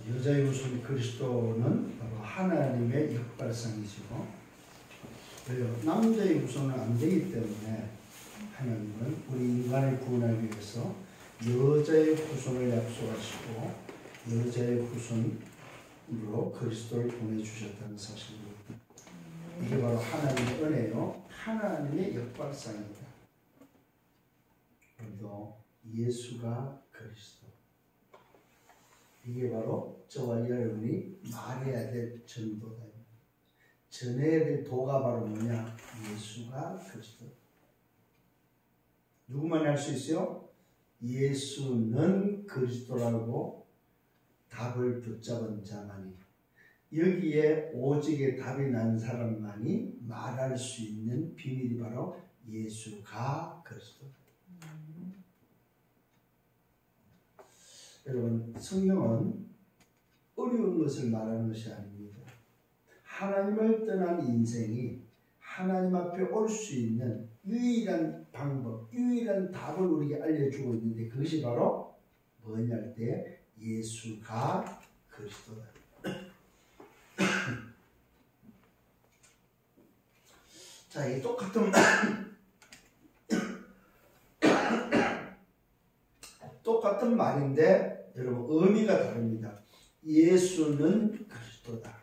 여자의 후손 그리스도는 바로 하나님의 역발상이시고, 남자의 후손은 안 되기 때문에 하나님은 우리 인간을 구원하기 위해서 여자의 후손을 약속하시고 여자의 후손으로 그리스도를 보내주셨다는 사실입니다. 이게 바로 하나님의 은혜요, 하나님의 역발상입니다. 우리도 예수가 그리스도, 이게 바로 저와 여러분이 말해야 될 전도다. 전해야 될 도가 바로 뭐냐? 예수가 그리스도. 누구만 할 수 있어요? 예수는 그리스도라고 답을 붙잡은 자만이, 여기에 오직의 답이 난 사람만이 말할 수 있는 비밀이 바로 예수가 그리스도. 여러분, 성경은 어려운 것을 말하는 것이 아닙니다. 하나님을 떠난 인생이 하나님 앞에 올 수 있는 유일한 방법, 유일한 답을 우리에게 알려주고 있는데, 그것이 바로 뭐냐 할 때 예수가 그리스도다. 자, 이 똑같은 말인데 여러분 의미가 다릅니다. 예수는 그리스도다.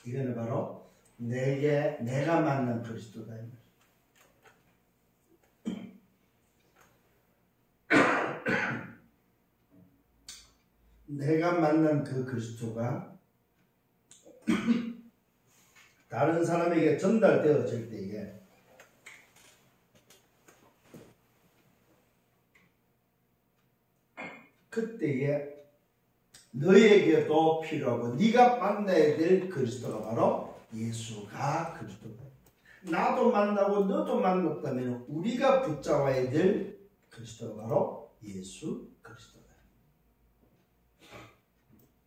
이거는 바로 내가 만난 그리스도다. 내가 만난 그 그리스도가 다른 사람에게 전달되어질 때에 그때에 너에게도 필요하고 네가 만나야 될 그리스도가 바로 예수가 그리스도다. 나도 만나고 너도 만났다면 우리가 붙잡아야 될 그리스도가 바로 예수 그리스도다.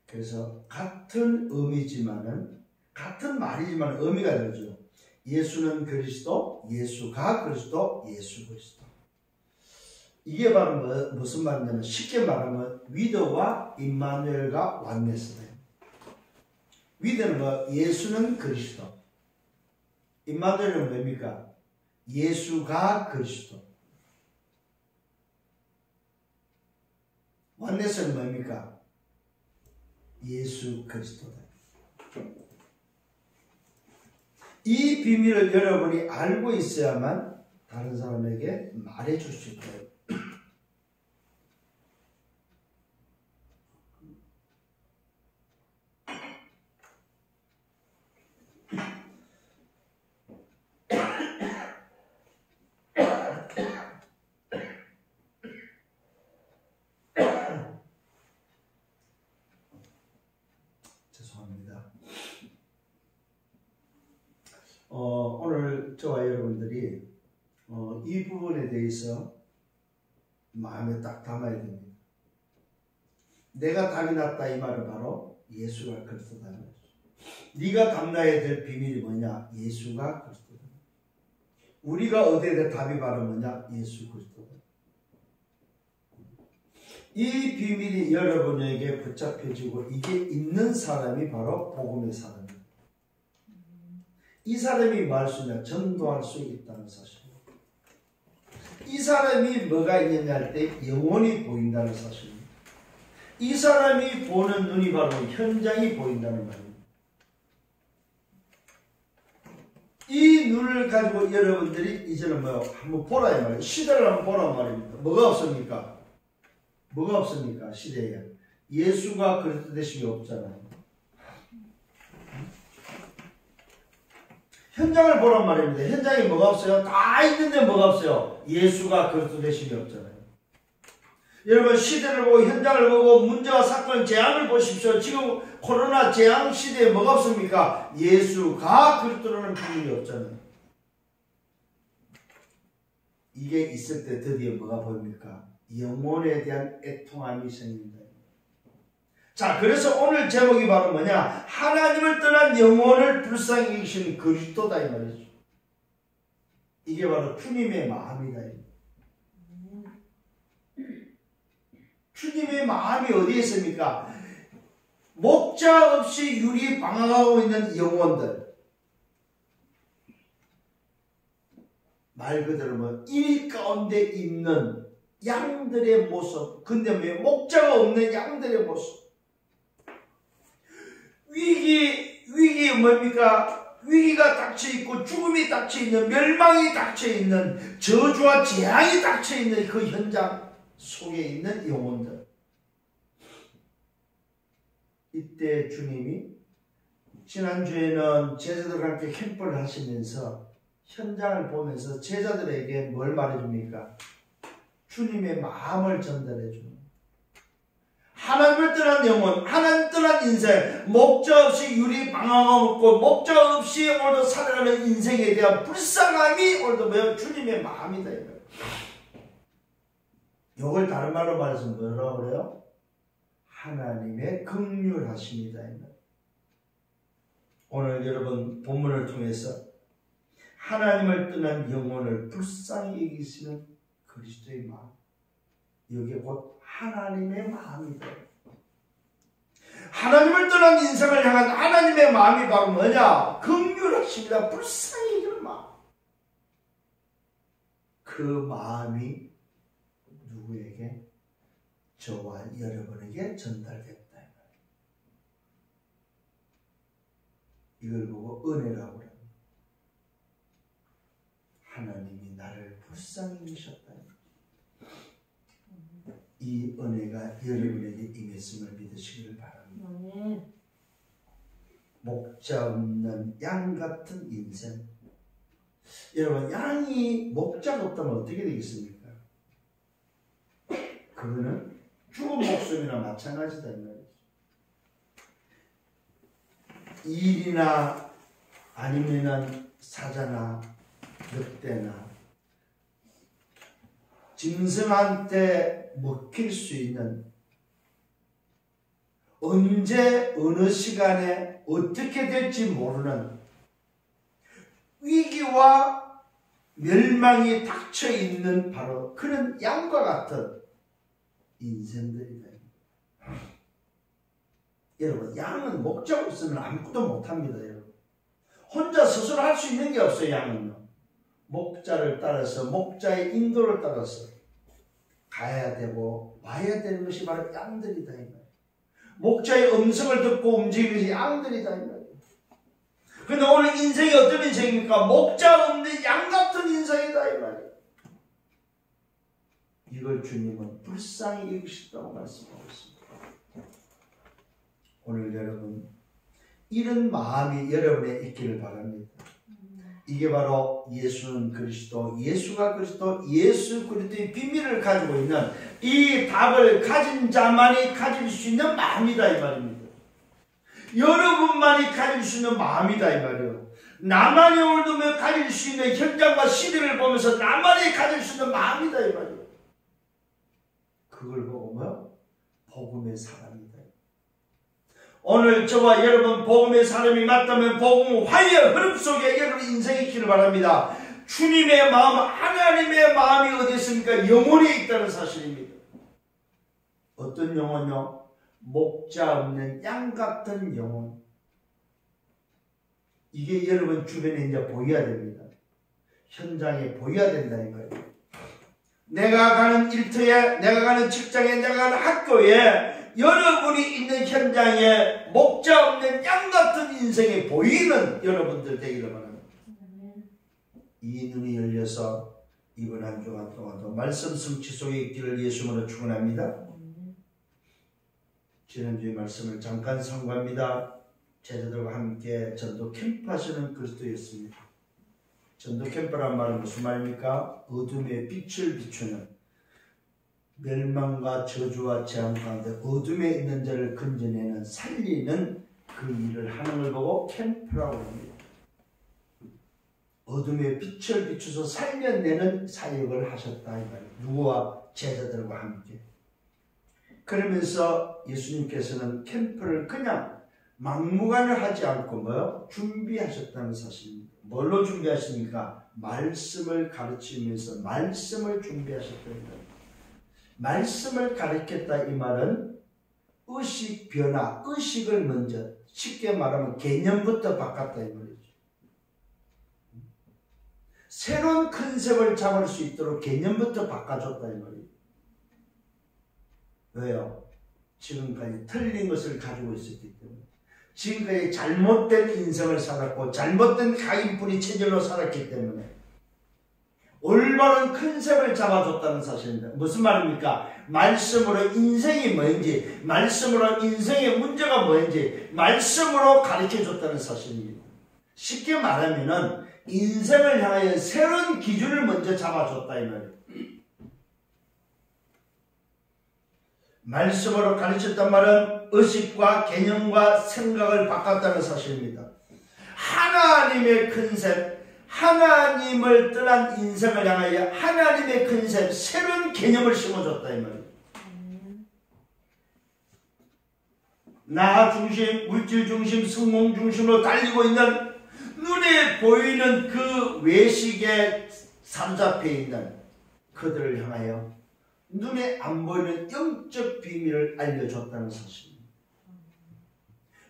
그래서 같은 의미지만은, 같은 말이지만 의미가 다르죠. 예수는 그리스도, 예수가 그리스도, 예수 그리스도. 이게 바로 무슨 말이냐면, 쉽게 말하면 위드와 임마누엘과 완네스다. 위드는 뭐? 예수는 그리스도. 임마누엘은 뭡니까? 예수가 그리스도. 완네스는 뭡니까? 예수 그리스도다. 이 비밀을 여러분이 알고 있어야만 다른 사람에게 말해줄 수 있어요. 오늘 저와 여러분들이 이 부분에 대해서 마음에 딱 담아야 됩니다. 내가 답이 났다, 이 말은 바로 예수가 그리스도다. 네가 담나야 될 비밀이 뭐냐? 예수가 그리스도다. 우리가 얻어야 될 답이 바로 뭐냐? 예수 그리스도다. 이 비밀이 여러분에게 붙잡혀지고 이게 있는 사람이 바로 복음의 사람입니다. 이 사람이 뭐 할 수 있냐? 전도할 수 있다는 사실. 이 사람이 뭐가 있느냐 할 때 영혼이 보인다는 사실입니다. 이 사람이 보는 눈이 바로 현장이 보인다는 말입니다. 이 눈을 가지고 여러분들이 이제는 뭐 한번 보라 이 말이에요. 시대를 한번 보라 말입니다. 뭐가 없습니까? 뭐가 없습니까? 시대에 예수가 그리스도 되심이 없잖아요. 현장을 보란 말입니다. 현장에 뭐가 없어요? 다 있는데 뭐가 없어요? 예수가 그리스도 되심이 없잖아요. 여러분, 시대를 보고 현장을 보고 문제와 사건, 재앙을 보십시오. 지금 코로나 재앙 시대에 뭐가 없습니까? 예수가 그리스도라는 비밀이 없잖아요. 이게 있을 때 드디어 뭐가 보입니까? 영혼에 대한 애통함이 생긴다. 자, 그래서 오늘 제목이 바로 뭐냐? 하나님을 떠난 영혼을 불쌍히 여기시는 그리스도다 이 말이죠. 이게 바로 주님의 마음이다. 주님의 마음이 어디에 있습니까? 목자 없이 유리 방황하고 있는 영혼들, 말 그대로 뭐 일 가운데 있는 양들의 모습. 근데 왜 목자가 없는 양들의 모습? 위기 뭡니까? 위기가 닥쳐있고 죽음이 닥쳐있는, 멸망이 닥쳐있는, 저주와 재앙이 닥쳐있는 그 현장 속에 있는 영혼들. 이때 주님이 지난주에는 제자들과 함께 캠프를 하시면서 현장을 보면서 제자들에게 뭘 말해줍니까? 주님의 마음을 전달해 줍니다. 하나님을 떠난 영혼, 하나님 떠난 인생, 목자 없이 유리 방황하고 목자 없이 오늘도 살아가는 인생에 대한 불쌍함이 오늘도 주님의 마음이다. 이걸 다른 말로 말해서 뭐라고 그래요? 하나님의 긍휼하심이다. 오늘 여러분 본문을 통해서 하나님을 떠난 영혼을 불쌍히 여기시는 그리스도의 마음, 이게 곧 하나님의 마음이다. 하나님을 떠난 인생을 향한 하나님의 마음이 바로 뭐냐? 긍휼하심이다. 불쌍히 여기는 마음. 그 마음이 누구에게? 저와 여러분에게 전달됐다. 이걸 보고 은혜라고 합니다. 하나님이 나를 불쌍히 여기셨다. 이 은혜가 여러분에게 임했음을 믿으시기를 바랍니다. 목자 없는 양 같은 인생. 여러분, 양이 목자가 없다면 어떻게 되겠습니까? 그거는 죽은 목숨이나 마찬가지다. 일이나 아니면 사자나 늑대나 짐승한테 먹힐 수 있는, 언제 어느 시간에 어떻게 될지 모르는 위기와 멸망이 닥쳐있는 바로 그런 양과 같은 인생들이다. 여러분, 양은 목자가 없으면 아무것도 못합니다. 여러분, 혼자 스스로 할 수 있는 게 없어요. 양은요, 목자를 따라서, 목자의 인도를 따라서 가야 되고 와야 되는 것이 바로 양들이다. 목자의 음성을 듣고 움직이는 것이 양들이다. 그런데 오늘 인생이 어떤 인생입니까? 목자 없는 양 같은 인생이다. 이 말이에요. 이걸 주님은 불쌍히 여기시다고 말씀하고 있습니다. 오늘 여러분, 이런 마음이 여러분에 있기를 바랍니다. 이게 바로 예수는 그리스도, 예수가 그리스도, 예수 그리스도의 비밀을 가지고 있는, 이 답을 가진 자만이 가질 수 있는 마음이다 이 말입니다. 여러분만이 가질 수 있는 마음이다 이 말이에요. 나만이 오늘도 가질 수 있는 현장과 시대를 보면서 나만이 가질 수 있는 마음이다 이 말이에요. 그걸 보고 뭐? 복음의 사람이다. 오늘 저와 여러분 복음의 사람이 맞다면 복음 화의 흐름 속에 여러분 인생이 있기를 바랍니다. 주님의 마음, 하나님의 마음이 어디 있습니까? 영혼에 있다는 사실입니다. 어떤 영혼요? 목자 없는 양 같은 영혼. 이게 여러분 주변에 이제 보여야 됩니다. 현장에 보여야 된다 이거예요. 내가 가는 일터에, 내가 가는 직장에, 내가 가는 학교에, 여러분이 있는 현장에 목자 없는 양 같은 인생이 보이는 여러분들 되기를 바랍니다. 이 눈이 열려서 이번 한 주간 동안도 말씀 성취 속에 있기를 예수님으로 축원합니다. 지난주의 말씀을 잠깐 상고합니다. 제자들과 함께 전도 캠프 하시는 그리스도였습니다. 전도 캠프란 말은 무슨 말입니까? 어둠의 빛을 비추는, 멸망과 저주와 재앙 가운데 어둠에 있는 자를 건져내는, 살리는 그 일을 하는 걸 보고 캠프라고 합니다. 어둠의 빛을 비추서 살려내는 사역을 하셨다 이 말이에요. 누구와? 제자들과 함께. 그러면서 예수님께서는 캠프를 그냥 막무가내로 하지 않고 뭐요? 준비하셨다는 사실입니다. 뭘로 준비하십니까? 말씀을 가르치면서 말씀을 준비하셨다는 거예요. 말씀을 가르쳤다 이 말은 의식 변화, 의식을 먼저, 쉽게 말하면 개념부터 바꿨다 이 말이죠. 새로운 컨셉을 잡을 수 있도록 개념부터 바꿔줬다 이 말이에요. 왜요? 지금까지 틀린 것을 가지고 있었기 때문에. 지금까지 잘못된 인생을 살았고 잘못된 각인뿌리 체질로 살았기 때문에 올바른 컨셉을 잡아줬다는 사실입니다. 무슨 말입니까? 말씀으로 인생이 뭔지, 말씀으로 인생의 문제가 뭔지 말씀으로 가르쳐줬다는 사실입니다. 쉽게 말하면은 인생을 향하여 새로운 기준을 먼저 잡아줬다 이 말이에요. 말씀으로 가르쳤단 말은 의식과 개념과 생각을 바꿨다는 사실입니다. 하나님의 컨셉, 하나님을 떠난 인생을 향하여 하나님의 컨셉, 새로운 개념을 심어줬다 이 말이에요. 나 중심, 물질 중심, 성공 중심으로 달리고 있는 눈에 보이는 그 외식에 사로잡혀 있는 그들을 향하여 눈에 안 보이는 영적 비밀을 알려줬다는 사실입니다.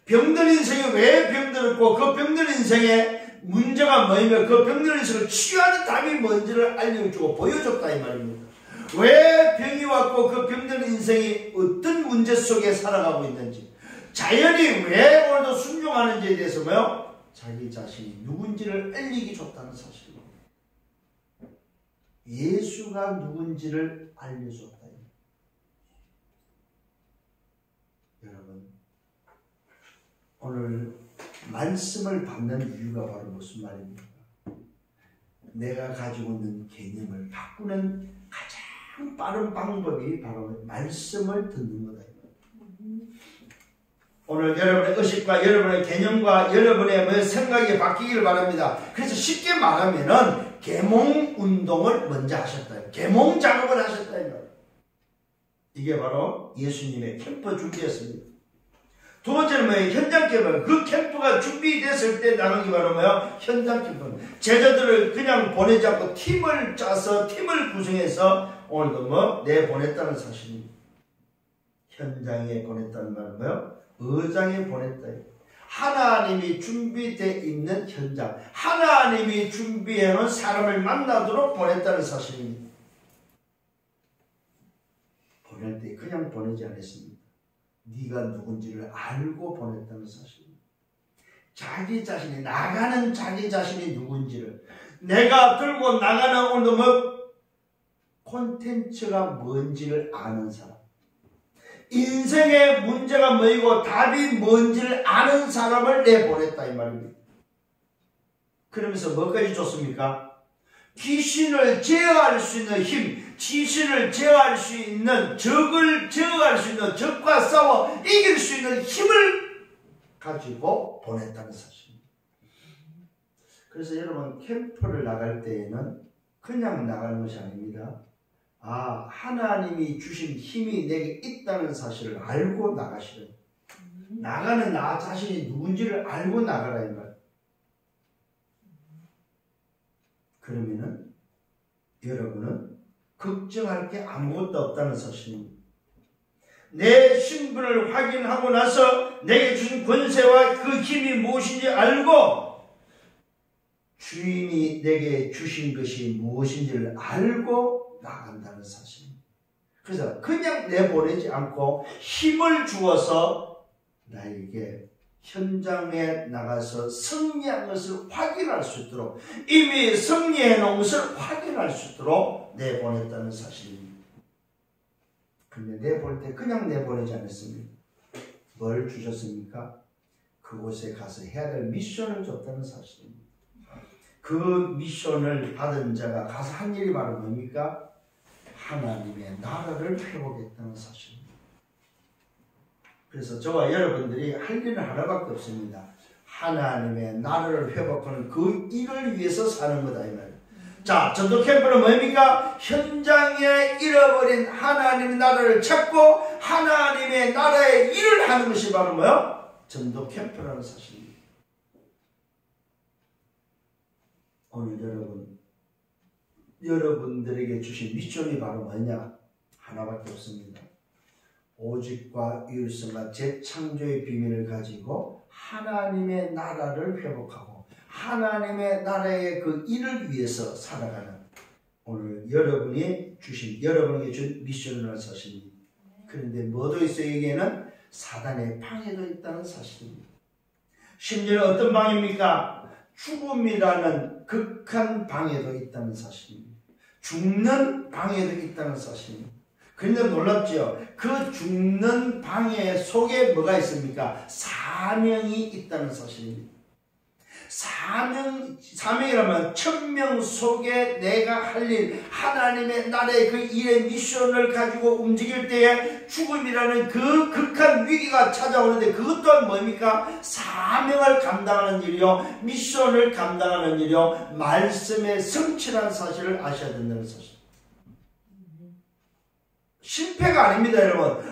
병든 인생이 왜 병들었고 그 병든 인생에 문제가 뭐이며 그 병든 인생을 치유하는 답이 뭔지를 알려주고 보여줬다 이 말입니다. 왜 병이 왔고 그 병든 인생이 어떤 문제 속에 살아가고 있는지, 자연이 왜 오늘도 순종하는지에 대해서 뭐요? 자기 자신이 누군지를 알리기 줬다는 사실입니다. 예수가 누군지를 알려줬다. 여러분, 오늘 말씀을 받는 이유가 바로 무슨 말입니까? 내가 가지고 있는 개념을 바꾸는 가장 빠른 방법이 바로 말씀을 듣는 거다. 오늘 여러분의 의식과 여러분의 개념과 여러분의 생각이 바뀌기를 바랍니다. 그래서 쉽게 말하면은 계몽 운동을 먼저 하셨다. 계몽 작업을 하셨다. 이게 바로 예수님의 캠프 준비였습니다. 두 번째는 뭐예요? 현장 캠프. 그 캠프가 준비됐을 때 나가는 게 바로 뭐예요? 현장 캠프. 제자들을 그냥 보내지 않고 팀을 짜서 팀을 구성해서 오늘도 내보냈다는 사실입니다. 현장에 보냈다는 말은 뭐예요? 의장에 보냈다. 하나님이 준비되어 있는 현장, 하나님이 준비해놓은 사람을 만나도록 보냈다는 사실입니다. 보낼 때 그냥 보내지 않았습니다. 네가 누군지를 알고 보냈다는 사실입니다. 자기 자신이, 나가는 자기 자신이 누군지를, 내가 들고 나가는 오늘 콘텐츠가 뭔지를 아는 사람, 인생의 문제가 뭐이고 답이 뭔지를 아는 사람을 내보냈다 이 말입니다. 그러면서 뭐까지 줬습니까? 귀신을 제어할 수 있는 힘, 귀신을 제어할 수 있는, 적을 제어할 수 있는, 적과 싸워 이길 수 있는 힘을 가지고 보냈다는 사실입니다. 그래서 여러분, 캠프를 나갈 때에는 그냥 나가는 것이 아닙니다. 하나님이 주신 힘이 내게 있다는 사실을 알고 나가시는, 나가는 나 자신이 누군지를 알고 나가라 이 말. 그러면은 여러분은 걱정할 게 아무것도 없다는 사실입니다. 내 신분을 확인하고 나서 내게 주신 권세와 그 힘이 무엇인지 알고, 주인이 내게 주신 것이 무엇인지를 알고 나간다는 사실입니다. 그래서 그냥 내보내지 않고 힘을 주어서 나에게 현장에 나가서 승리한 것을 확인할 수 있도록, 이미 승리해 놓은 것을 확인할 수 있도록 내보냈다는 사실입니다. 근데 내볼 때 그냥 내보내지 않았습니다. 뭘 주셨습니까? 그곳에 가서 해야 될 미션을 줬다는 사실입니다. 그 미션을 받은 자가 가서 한 일이 바로 뭡니까? 하나님의 나라를 회복했다는 사실입니다. 그래서 저와 여러분들이 할 일은 하나밖에 없습니다. 하나님의 나라를 회복하는 그 일을 위해서 사는 거다 이 말이에요. 자, 전도 캠프는 뭡니까? 현장에 잃어버린 하나님의 나라를 찾고 하나님의 나라의 일을 하는 것이 바로 뭐요? 전도 캠프라는 사실입니다. 오늘 여러분들에게 주신 미션이 바로 뭐냐? 하나밖에 없습니다. 오직과 이웃성과 재창조의 비밀을 가지고 하나님의 나라를 회복하고 하나님의 나라의 그 일을 위해서 살아가는 오늘 여러분에게 준 미션을 사실입니다. 그런데 뭐도 있어요? 여기에는 사단의 방해도 있다는 사실입니다. 심지어 어떤 방해입니까? 죽음이라는 극한 방해도 있다는 사실입니다. 죽는 방해도 있다는 사실입니다. 그런데 놀랍죠? 그 죽는 방해 속에 뭐가 있습니까? 사명이 있다는 사실입니다. 사명이라면 천명 속에 내가 할 일, 하나님의 나라의 그 일의 미션을 가지고 움직일 때에 죽음이라는 그 극한 위기가 찾아오는데 그것 또한 뭡니까? 사명을 감당하는 일이요, 미션을 감당하는 일이요, 말씀의 성취라는 사실을 아셔야 된다는 사실. 실패가 아닙니다, 여러분.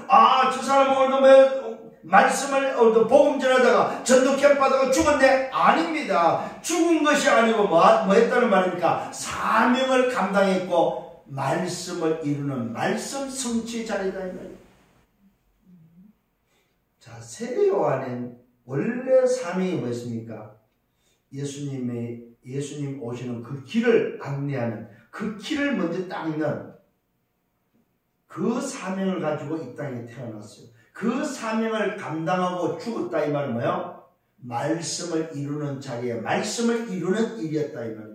저 사람은 오늘 말씀을 복음 전하다가 전도 캠프 하다가 죽었네? 아닙니다. 죽은 것이 아니고 뭐 했다는 말입니까? 사명을 감당했고 말씀을 이루는 말씀 성취 자리다 이 말이에요. 자, 세례 요한은 원래 사명이 뭐였습니까? 예수님 오시는 그 길을 안내하는, 그 길을 먼저 닦는 그 사명을 가지고 이 땅에 태어났어요. 그 사명을 감당하고 죽었다 이 말은 뭐예요? 말씀을 이루는 자리에 말씀을 이루는 일이었다 이 말입니다.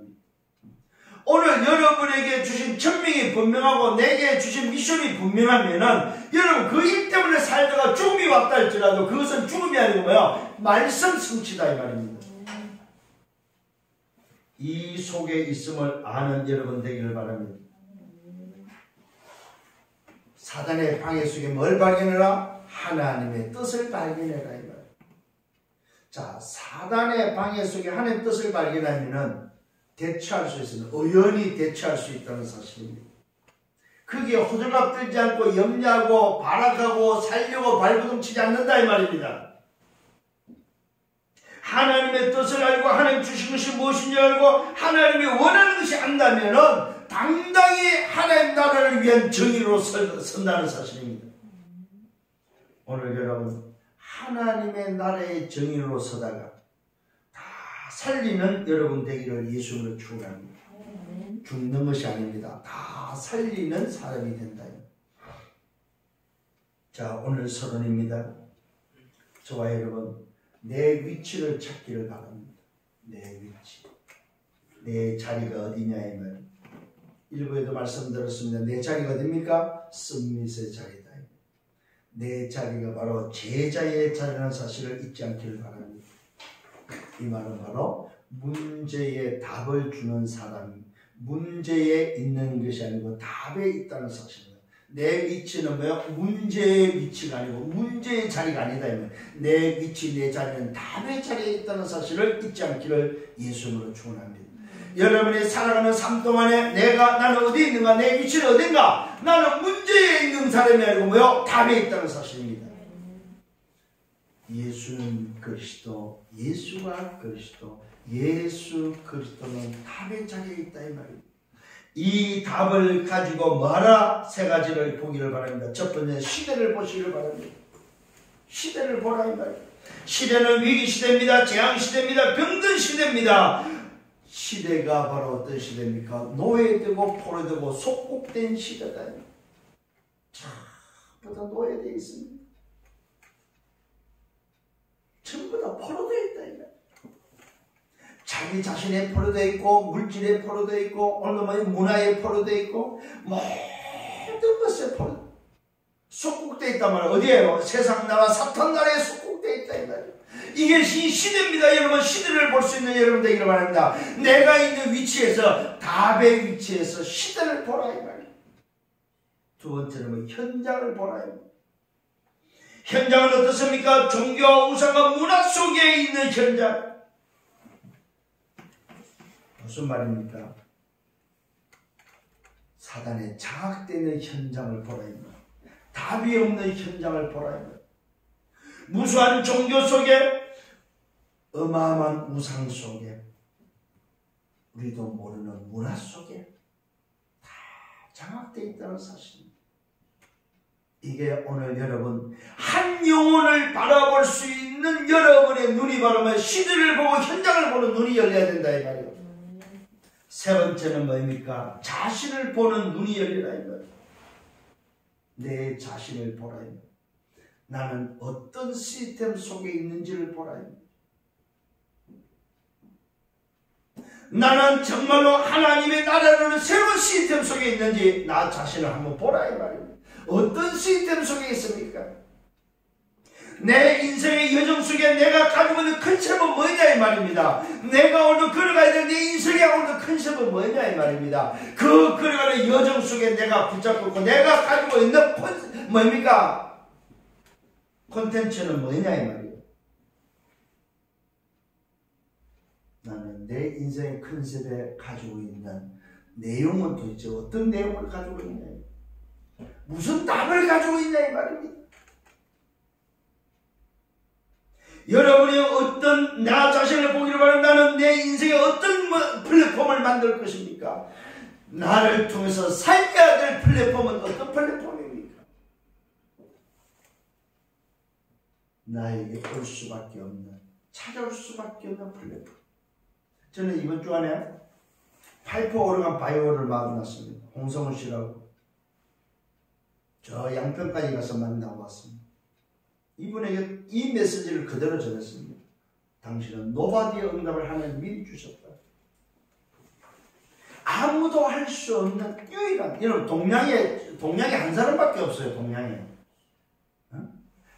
오늘 여러분에게 주신 천명이 분명하고 내게 주신 미션이 분명하면은 여러분 그 일 때문에 살다가 죽음이 왔다 할지라도 그것은 죽음이 아니고 뭐예요? 말씀 성취다 이 말입니다. 이 속에 있음을 아는 여러분 되기를 바랍니다. 사단의 방해 속에 뭘 발견해라? 하나님의 뜻을 발견해라 이 말이에요. 자, 사단의 방해 속에 하나님의 뜻을 발견하면은 대처할 수 있습니다. 의연히 대처할 수 있다는 사실입니다. 그게 호들갑 들지 않고 염려하고 발악하고 살려고 발버둥치지 않는다 이 말입니다. 하나님의 뜻을 알고 하나님 주신 것이 무엇인지 알고 하나님이 원하는 것이 안다면은 당당히 하나님 나라를 위한 정의로 선다는 사실입니다. 오늘 여러분 하나님의 나라의 정의로 서다가 다 살리는 여러분 되기를 예수님으로 축원합니다. 죽는 것이 아닙니다. 다 살리는 사람이 된다. 자, 오늘 서론입니다. 저와 여러분 내 위치를 찾기를 바랍니다. 내 위치, 내 자리가 어디냐 이 말. 일부에도 말씀드렸습니다. 내 자리가 어디입니까? 썸밋의 자리다. 내 자리가 바로 제자의 자리라는 사실을 잊지 않기를 바랍니다. 이 말은 바로 문제에 답을 주는 사람, 문제에 있는 것이 아니고 답에 있다는 사실입니다. 내 위치는 뭐야? 문제의 위치가 아니고 문제의 자리가 아니다. 내 위치, 내 자리는 답의 자리에 있다는 사실을 잊지 않기를 예수님으로 축원합니다. 여러분이 살아가는 삶 동안에 나는 어디 있는가? 내 위치는 어딘가? 나는 문제에 있는 사람이 아니고 뭐요? 답에 있다는 사실입니다. 예수는 그리스도, 예수가 그리스도, 예수 그리스도는 답의 자리에 있다 이 말입니다. 이 답을 가지고 뭐하라? 세 가지를 보기를 바랍니다. 첫 번째, 시대를 보시기를 바랍니다. 시대를 보라 이 말입니다. 시대는 위기 시대입니다. 재앙 시대입니다. 병든 시대입니다. 시대가 바로 어떤 시대입니까? 노예되고 포로되고 속국된 시대다. 전부 다 노예되어 있습니다. 전부 다 포로되어 있다. 자기 자신의 포로되어 있고 물질의 포로되어 있고 오늘 문화의 포로되어 있고 모든 것에 포로 속국되어 있단 말이에요. 어디에요? 세상 나라 사탄 나라에 속국되어 있다 이 말이에요. 이게 시대입니다. 여러분 시대를 볼 수 있는 여러분 되기를 바랍니다. 내가 있는 위치에서 답의 위치에서 시대를 보라 이 말이에요. 두 번째는 현장을 보라 이 말이에요. 현장은 어떻습니까? 종교와 우상과 문화 속에 있는 현장. 무슨 말입니까? 사단에 장악되는 현장을 보라 이 말이에요. 답이 없는 현장을 보라 이 말이에요. 무수한 종교 속에 어마어마한 우상 속에 우리도 모르는 문화 속에 다 장악되어 있다는 사실입니다. 이게 오늘 여러분 한 영혼을 바라볼 수 있는 여러분의 눈이 바라면 시대를 보고 현장을 보는 눈이 열려야 된다 이 말이에요. 세 번째는 뭐입니까? 자신을 보는 눈이 열리라 이 말이에요. 내 자신을 보라 이 말이에요. 나는 어떤 시스템 속에 있는지를 보라 이 말이에요. 나는 정말로 하나님의 나라라는 새로운 시스템 속에 있는지 나 자신을 한번 보라 이 말이에요. 어떤 시스템 속에 있습니까? 내 인생의 여정 속에 내가 가지고 있는 컨셉은 뭐냐 이 말입니다. 내가 오늘 걸어가야 될 내 인생의 오늘 컨셉은 뭐냐 이 말입니다. 그 걸어가는 여정 속에 내가 붙잡고 있고 내가 가지고 있는 뭡니까? 콘텐츠는 뭐냐 이 말이에요. 나는 내 인생의 컨셉에 가지고 있는 내용은 도대체 어떤 내용을 가지고 있냐, 무슨 답을 가지고 있냐 이 말입니다. 여러분이 어떤 나 자신을 보기를 바라는 나는 내 인생에 어떤 플랫폼을 만들 것입니까? 나를 통해서 살려야 될 플랫폼은 어떤 플랫폼입니까? 나에게 올 수밖에 없는, 찾아올 수밖에 없는 플랫폼. 저는 이번 주 안에 파이프 오르간 바이오를 만났습니다. 홍성훈 씨라고. 저 양평까지 가서 만나고 왔습니다. 이분에게 이 메시지를 그대로 전했습니다. 당신은 노바디의 응답을 하나님 미리 주셨다. 아무도 할 수 없는 유일한, 여러분 동양에 한 사람밖에 없어요. 동양에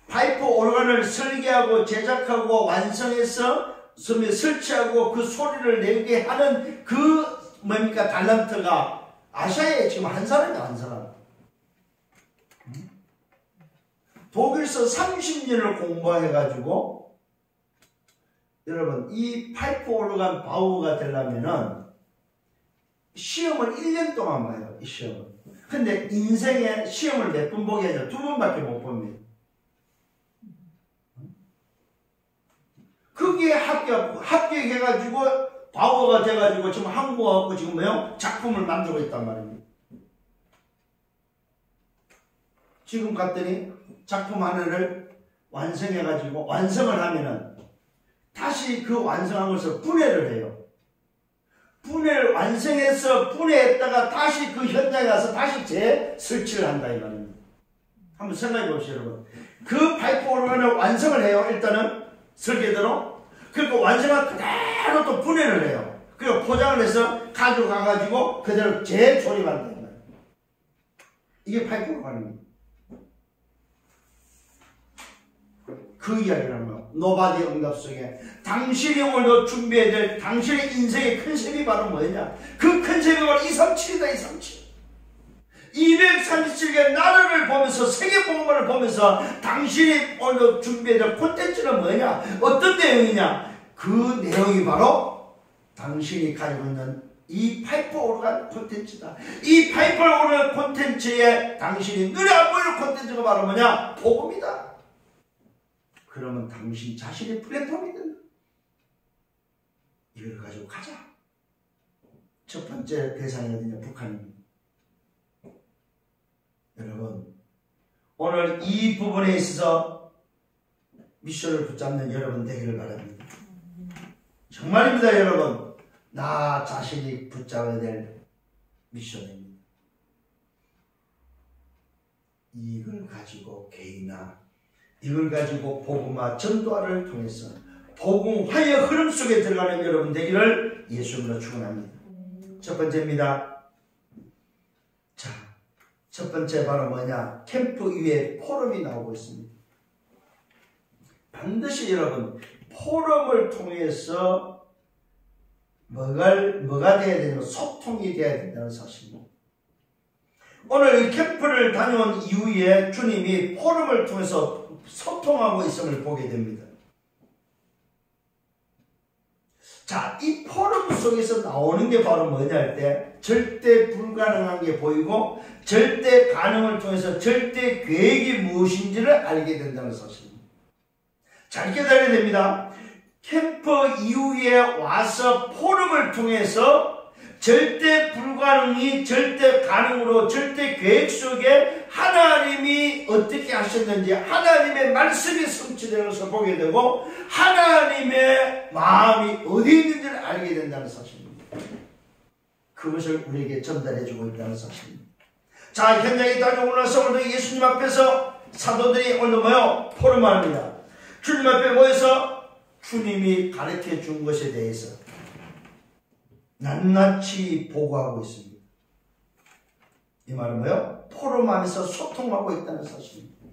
파이프 오르간을 설계하고 제작하고 완성해서 설치하고 그 소리를 내게 하는 그 뭡니까 달란트가 아시아에 지금 한 사람이야. 한 사람. 독일서 30년을 공부해가지고 여러분 이 파이프 오르간 바우가 되려면은 시험을 1년 동안 봐요. 이 시험을. 근데 인생에 시험을 몇 번 보게 하죠? 2번밖에 못 봅니다. 거기에 합격해가지고 바우가 돼가지고 지금 한국 와서 지금 뭐요? 작품을 만들고 있단 말입니다. 지금 갔더니 작품 하나를 완성해가지고 완성을 하면은 다시 그 완성한 것을 분해를 해요. 분해를 완성해서 분해했다가 다시 그 현장에 가서 다시 재설치를 한다 이 말입니다. 한번 생각해 보시죠 여러분. 그 파이프 오르간을 완성을 해요. 일단은 설계대로. 그리고 완성한 그대로 또 분해를 해요. 그리고 포장을 해서 가져가가지고 그대로 재조립한다 이 말입니다. 이게 파이프 오르간입니다. 그 이야기를 하는 거예요. 노바디 응답 속에 당신이 오늘도 준비해야 될 당신의 인생의 컨셉이 바로 뭐냐? 그 컨셉이 바로 237이다. 237. 237개 나라를 보면서 세계복음을 보면서 당신이 오늘도 준비해야 될 콘텐츠는 뭐냐? 어떤 내용이냐? 그 내용이 바로 당신이 가지고 있는 이 파이프 오르간 콘텐츠다. 이 파이프 오르간 콘텐츠에 당신이 눈에 안 보이는 콘텐츠가 바로 뭐냐? 복음이다. 그러면 당신 자신의 플랫폼이 된다. 이걸 가지고 가자. 첫 번째 대상이 어디냐? 북한입니다. 여러분 오늘 이 부분에 있어서 미션을 붙잡는 여러분 되기를 바랍니다. 정말입니다 여러분. 나 자신이 붙잡아야 될 미션입니다. 이걸 가지고 개인화, 이걸 가지고 복음화 전도화를 통해서 복음화의 흐름 속에 들어가는 여러분 되기를 예수님으로 축원합니다. 첫 번째입니다. 자, 첫 번째 바로 뭐냐? 캠프 위에 포럼이 나오고 있습니다. 반드시 여러분 포럼을 통해서 뭐가 돼야 되냐면 소통이 돼야 된다는 사실입니다. 오늘 이 캠프를 다녀온 이후에 주님이 포럼을 통해서 소통하고 있음을 보게 됩니다. 자, 이 포럼 속에서 나오는 게 바로 뭐냐 할 때 절대 불가능한 게 보이고 절대 가능을 통해서 절대 계획이 무엇인지를 알게 된다는 사실입니다. 잘 깨달아야 됩니다. 캠프 이후에 와서 포럼을 통해서 절대 불가능이 절대 가능으로 절대 계획 속에 하나님이 어떻게 하셨는지 하나님의 말씀이 성취되는 것을 보게 되고 하나님의 마음이 어디 있는지를 알게 된다는 사실입니다. 그것을 우리에게 전달해주고 있다는 사실입니다. 자, 현장에 다녀오고 나서 오늘 예수님 앞에서 사도들이 오늘 포럼합니다. 주님 앞에 모여서 주님이 가르쳐 준 것에 대해서 낱낱이 보고하고 있습니다. 이 말은 포럼하면서 소통하고 있다는 사실입니다.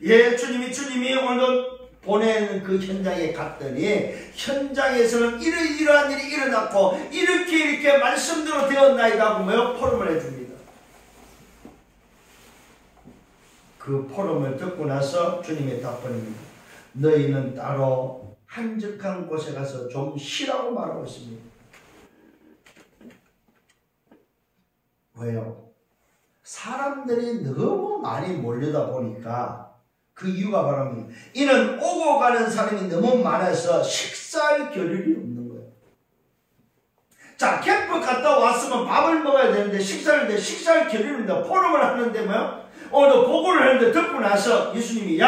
예, 주님이 오늘 보내는 그 현장에 갔더니 현장에서는 이러한 일이 일어났고 이렇게 말씀대로 되었나이다 하고 포럼을 해줍니다. 그 포럼을 듣고 나서 주님의 답변입니다. 너희는 따로 한적한 곳에 가서 좀 쉬라고 말하고 있습니다. 왜요? 사람들이 너무 많이 몰려다 보니까 그 이유가 바로 이는 오고 가는 사람이 너무 많아서 식사할 겨를이 없는 거예요. 자, 캠프 갔다 왔으면 밥을 먹어야 되는데 식사할 겨를이 없는데 포럼을 하는데 오늘 보고를 하는데 듣고 나서 예수님이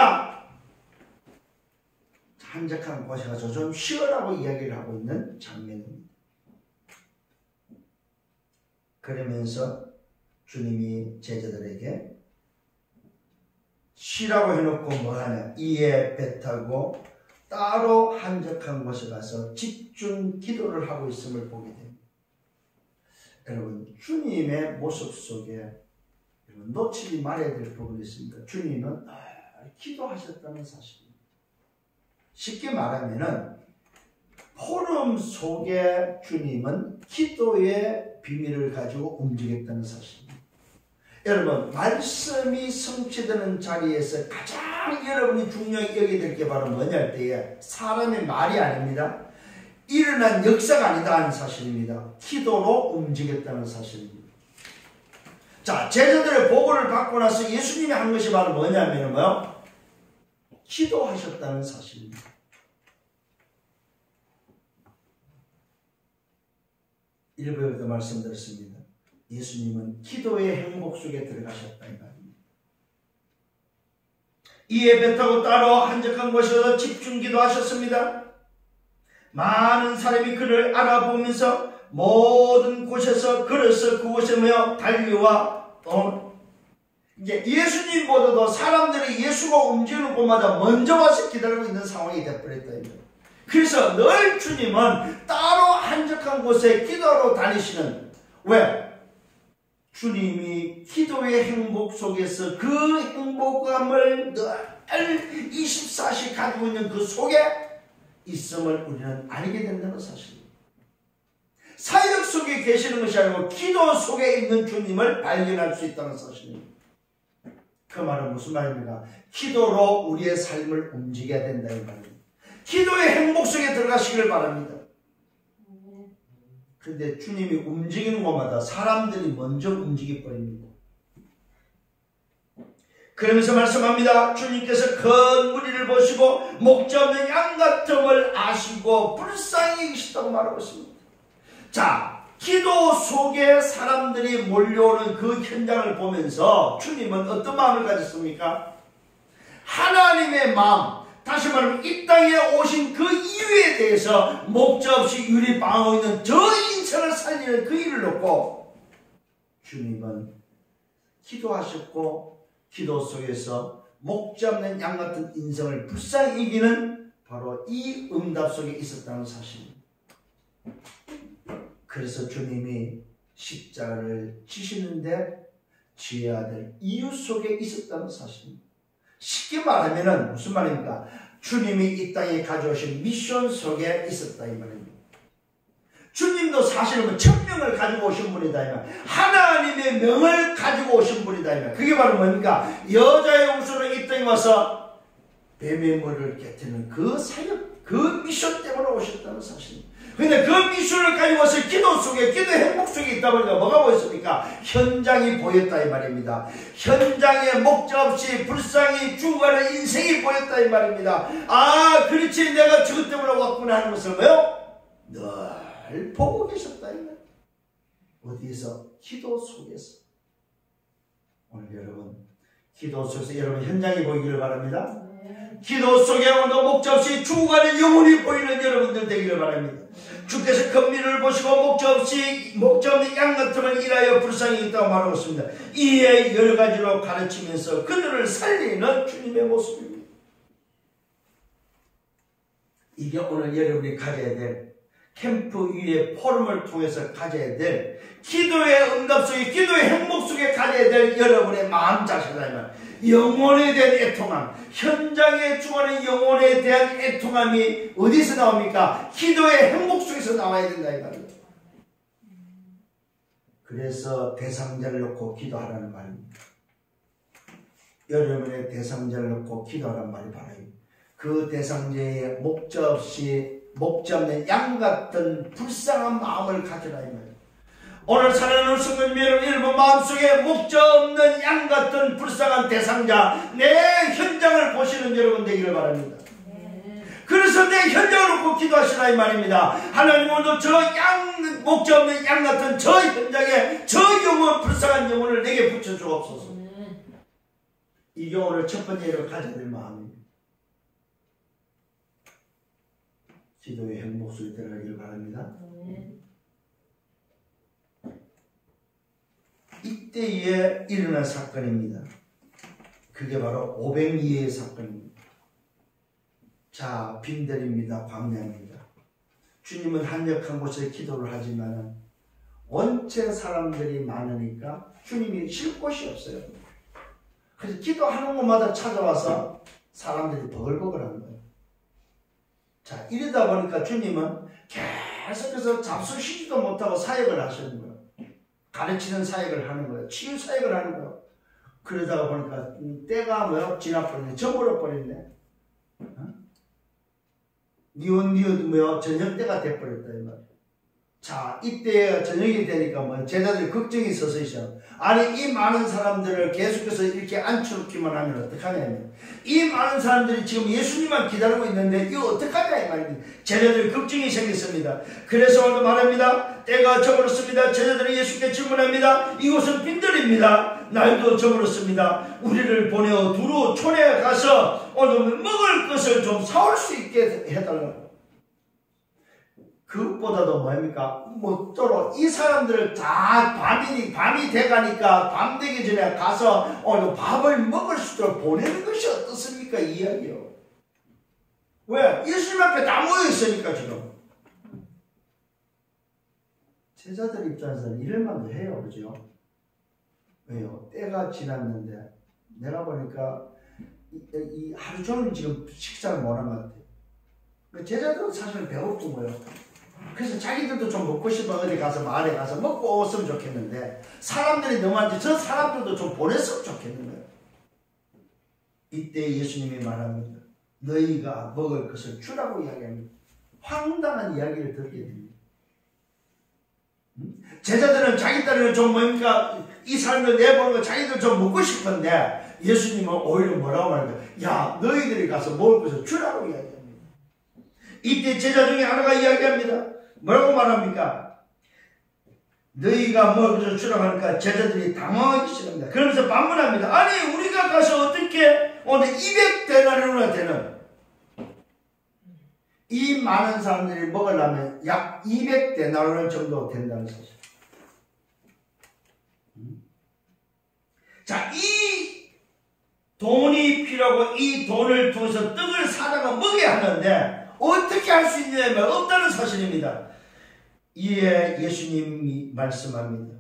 한적한 곳에 가서 좀 쉬어라고 이야기를 하고 있는 장면입니다. 그러면서 주님이 제자들에게 쉬라고 해놓고 뭐하냐, 이에 배 타고 따로 한적한 곳에 가서 집중 기도를 하고 있음을 보게 됩니다. 여러분, 주님의 모습 속에 놓치지 말아야 될 부분이 있습니다. 주님은 기도하셨다는 사실입니다. 쉽게 말하면은 포럼 속에 주님은 기도의 비밀을 가지고 움직였다는 사실입니다. 여러분, 말씀이 성취되는 자리에서 가장 여러분이 중요하게 여겨야 될 게 바로 뭐냐 할 때에 사람의 말이 아닙니다. 일어난 역사가 아니다 하는 사실입니다. 기도로 움직였다는 사실입니다. 자, 제자들의 보고를 받고 나서 예수님이 한 것이 바로 뭐냐면 기도하셨다는 사실입니다. 일부에도 말씀드렸습니다. 예수님은 기도의 행복 속에 들어가셨다 이 말입니다. 이에 배 타고 따로 한적한 곳에서 집중 기도하셨습니다. 많은 사람이 그를 알아보면서 모든 곳에서 걸어서 그곳에 달려와 이제 예수님보다도 사람들이 예수가 움직이는 곳마다 먼저 와서 기다리고 있는 상황이 되어버렸다. 그래서 늘 주님은 따로 한적한 곳에 기도하러 다니시는, 왜? 주님이 기도의 행복 속에서 그 행복감을 늘 24시 가지고 있는 그 속에 있음을 우리는 알게 된다는 사실입니다. 사역 속에 계시는 것이 아니고 기도 속에 있는 주님을 발견할 수 있다는 사실입니다. 그 말은 무슨 말입니까? 기도로 우리의 삶을 움직여야 된다 이 말입니다. 기도의 행복 속에 들어가시기를 바랍니다. 그런데 주님이 움직이는 곳마다 사람들이 먼저 움직여버립니다. 그러면서 말씀합니다. 주님께서 큰 무리를 보시고 목자 없는 양 같음을 아시고 불쌍히 여기시다고 말하고 있습니다. 자, 기도 속에 사람들이 몰려오는 그 현장을 보면서 주님은 어떤 마음을 가졌습니까? 하나님의 마음, 다시 말하면 이 땅에 오신 그 이유에 대해서 목자 없이 유리방하고 있는 저 인생을 살리는 그 일을 놓고 주님은 기도하셨고 기도 속에서 목자 없는 양 같은 인생을 불쌍히 이기는 바로 이 응답 속에 있었다는 사실입니다. 그래서 주님이 십자가를 지시는데 지어야 될 이유 속에 있었다는 사실입니다. 쉽게 말하면 무슨 말입니까? 주님이 이 땅에 가져오신 미션 속에 있었다 이 말입니다. 주님도 사실은 천명을 가지고 오신 분이다 이 말. 하나님의 명을 가지고 오신 분이다 이 말. 그게 바로 뭡니까? 여자의 우선으로 이 땅에 와서 뱀의 머리를 깨트리는 그 사역, 그 미션 때문에 오셨다는 사실입니다. 그런데 그 미션을 가지고 와서 기도 속에, 기도 행복 속에 있다 보니까 뭐가 보였습니까? 현장이 보였다 이 말입니다. 현장에 목자 없이 불쌍히 죽어가는 인생이 보였다 이 말입니다. 아, 그렇지, 내가 저것 때문에 왔구나 하는 것을 뭐요? 늘 보고 계셨다 이 말. 어디에서? 기도 속에서. 오늘 여러분 기도 속에서 여러분 현장이 보이기를 바랍니다. 기도 속에 오늘도 목적없이 죽어가는 영혼이 보이는 여러분들 되기를 바랍니다. 주께서 큰미를 보시고 목적없는 양 같으면 일하여 불쌍히 있다고 말하고 있습니다. 이에 여러 가지로 가르치면서 그들을 살리는 주님의 모습입니다. 이게 오늘 여러분이 가져야 될, 캠프 위에 포럼을 통해서 가져야 될, 기도의 응답 속에, 기도의 행복 속에 가져야 될 여러분의 마음 자세다. 영혼에 대한 애통함, 현장에 죽어가는 영혼에 대한 애통함이 어디서 나옵니까? 기도의 행복 속에서 나와야 된다 이 말이에요. 그래서 대상자를 놓고 기도하라는 말입니다. 여러분의 대상자를 놓고 기도하라는 말이 바로 그 대상자의 목적 없는 양 같은 불쌍한 마음을 가져라 이 말이에요. 오늘 사랑하는 성도님 여러분 마음속에 목적 없는 양 같은 불쌍한 대상자, 내 현장을 보시는 여러분 되기를 바랍니다. 그래서 내 현장을 놓고 기도하시라 이 말입니다. 하나님 오늘도 저 목적 없는 양 같은 저 현장에 저 영혼, 불쌍한 영혼을 내게 붙여주옵소서. 이게 오늘 첫 번째로 가져야 될 마음입니다. 기도의 행복 속에 들어가기를 바랍니다. 이때에 일어난 사건입니다. 그게 바로 502의 사건입니다. 자, 빈들입니다. 광야입니다. 주님은 한적한 곳에 기도를 하지만 원체 사람들이 많으니까 주님이 쉴 곳이 없어요. 그래서 기도하는 곳마다 찾아와서 사람들이 버글버글한 거예요. 자, 이러다 보니까 주님은 계속해서 잡수시지도 못하고 사역을 하시는 거예요. 가르치는 사역을 하는 거예요. 치유 사역을 하는 거예요. 그러다가 보니까 때가 지나버리네. 저물어버렸네. 니옷 저녁 때가 돼버렸다 이 말이에요. 자, 이때 저녁이 되니까 제자들이 걱정이 서서히죠. 아니 이 많은 사람들을 계속해서 이렇게 앉혀놓기만 하면 어떡하냐. 이 많은 사람들이 지금 예수님만 기다리고 있는데 이거 어떡하냐 이 말입니다. 제자들이 걱정이 생겼습니다. 그래서 오늘 말합니다. 때가 저물었습니다. 제자들이 예수께 질문합니다. 이곳은 빈들입니다. 날도 저물었습니다. 우리를 보내어 두루 촌에 가서 오늘 먹을 것을 좀 사올 수 있게 해달라고. 그것보다도 뭡니까? 이 사람들을 다 밤이 돼가니까 밤 되기 전에 가서 오늘 밥을 먹을 수 있도록 보내는 것이 어떻습니까? 이 이야기요. 왜? 예수님 앞에 다 모여있으니까 지금. 제자들 입장에서는 이럴만도 해요. 그죠? 왜요? 때가 지났는데 내가 보니까 이 하루 종일 지금 식사를 못한 것 같아요. 제자들은 사실 배고픈 거예요. 그래서 자기들도 좀 먹고 싶어 어디 가서 마을에 가서 먹고 왔으면 좋겠는데 사람들이 너무 많지 저 사람들도 좀 보냈으면 좋겠는 거예요. 이때 예수님이 말합니다. 너희가 먹을 것을 주라고 이야기합니다. 황당한 이야기를 듣게 됩니다. 제자들은 자기들은 좀 이 사람들 내보는 거 자기들 좀 먹고 싶은데 예수님은 오히려 뭐라고 말합니까? 야 너희들이 가서 먹을 것을 주라고 이야기합니다. 이때 제자 중에 하나가 이야기합니다. 뭐라고 말합니까? 너희가 먹을 것을 주라고 하니까 제자들이 당황하기 시작합니다. 그러면서 반문합니다. 아니 우리가 가서 어떻게 오늘 200데나리온이나 되는 이 많은 사람들이 먹으려면 약 200데나리온 정도 된다는 사실. 자, 이 돈이 필요하고 이 돈을 통해서 떡을 사다가 먹여야 하는데 어떻게 할 수 있느냐면 없다는 사실입니다. 이에 예수님이 말씀합니다.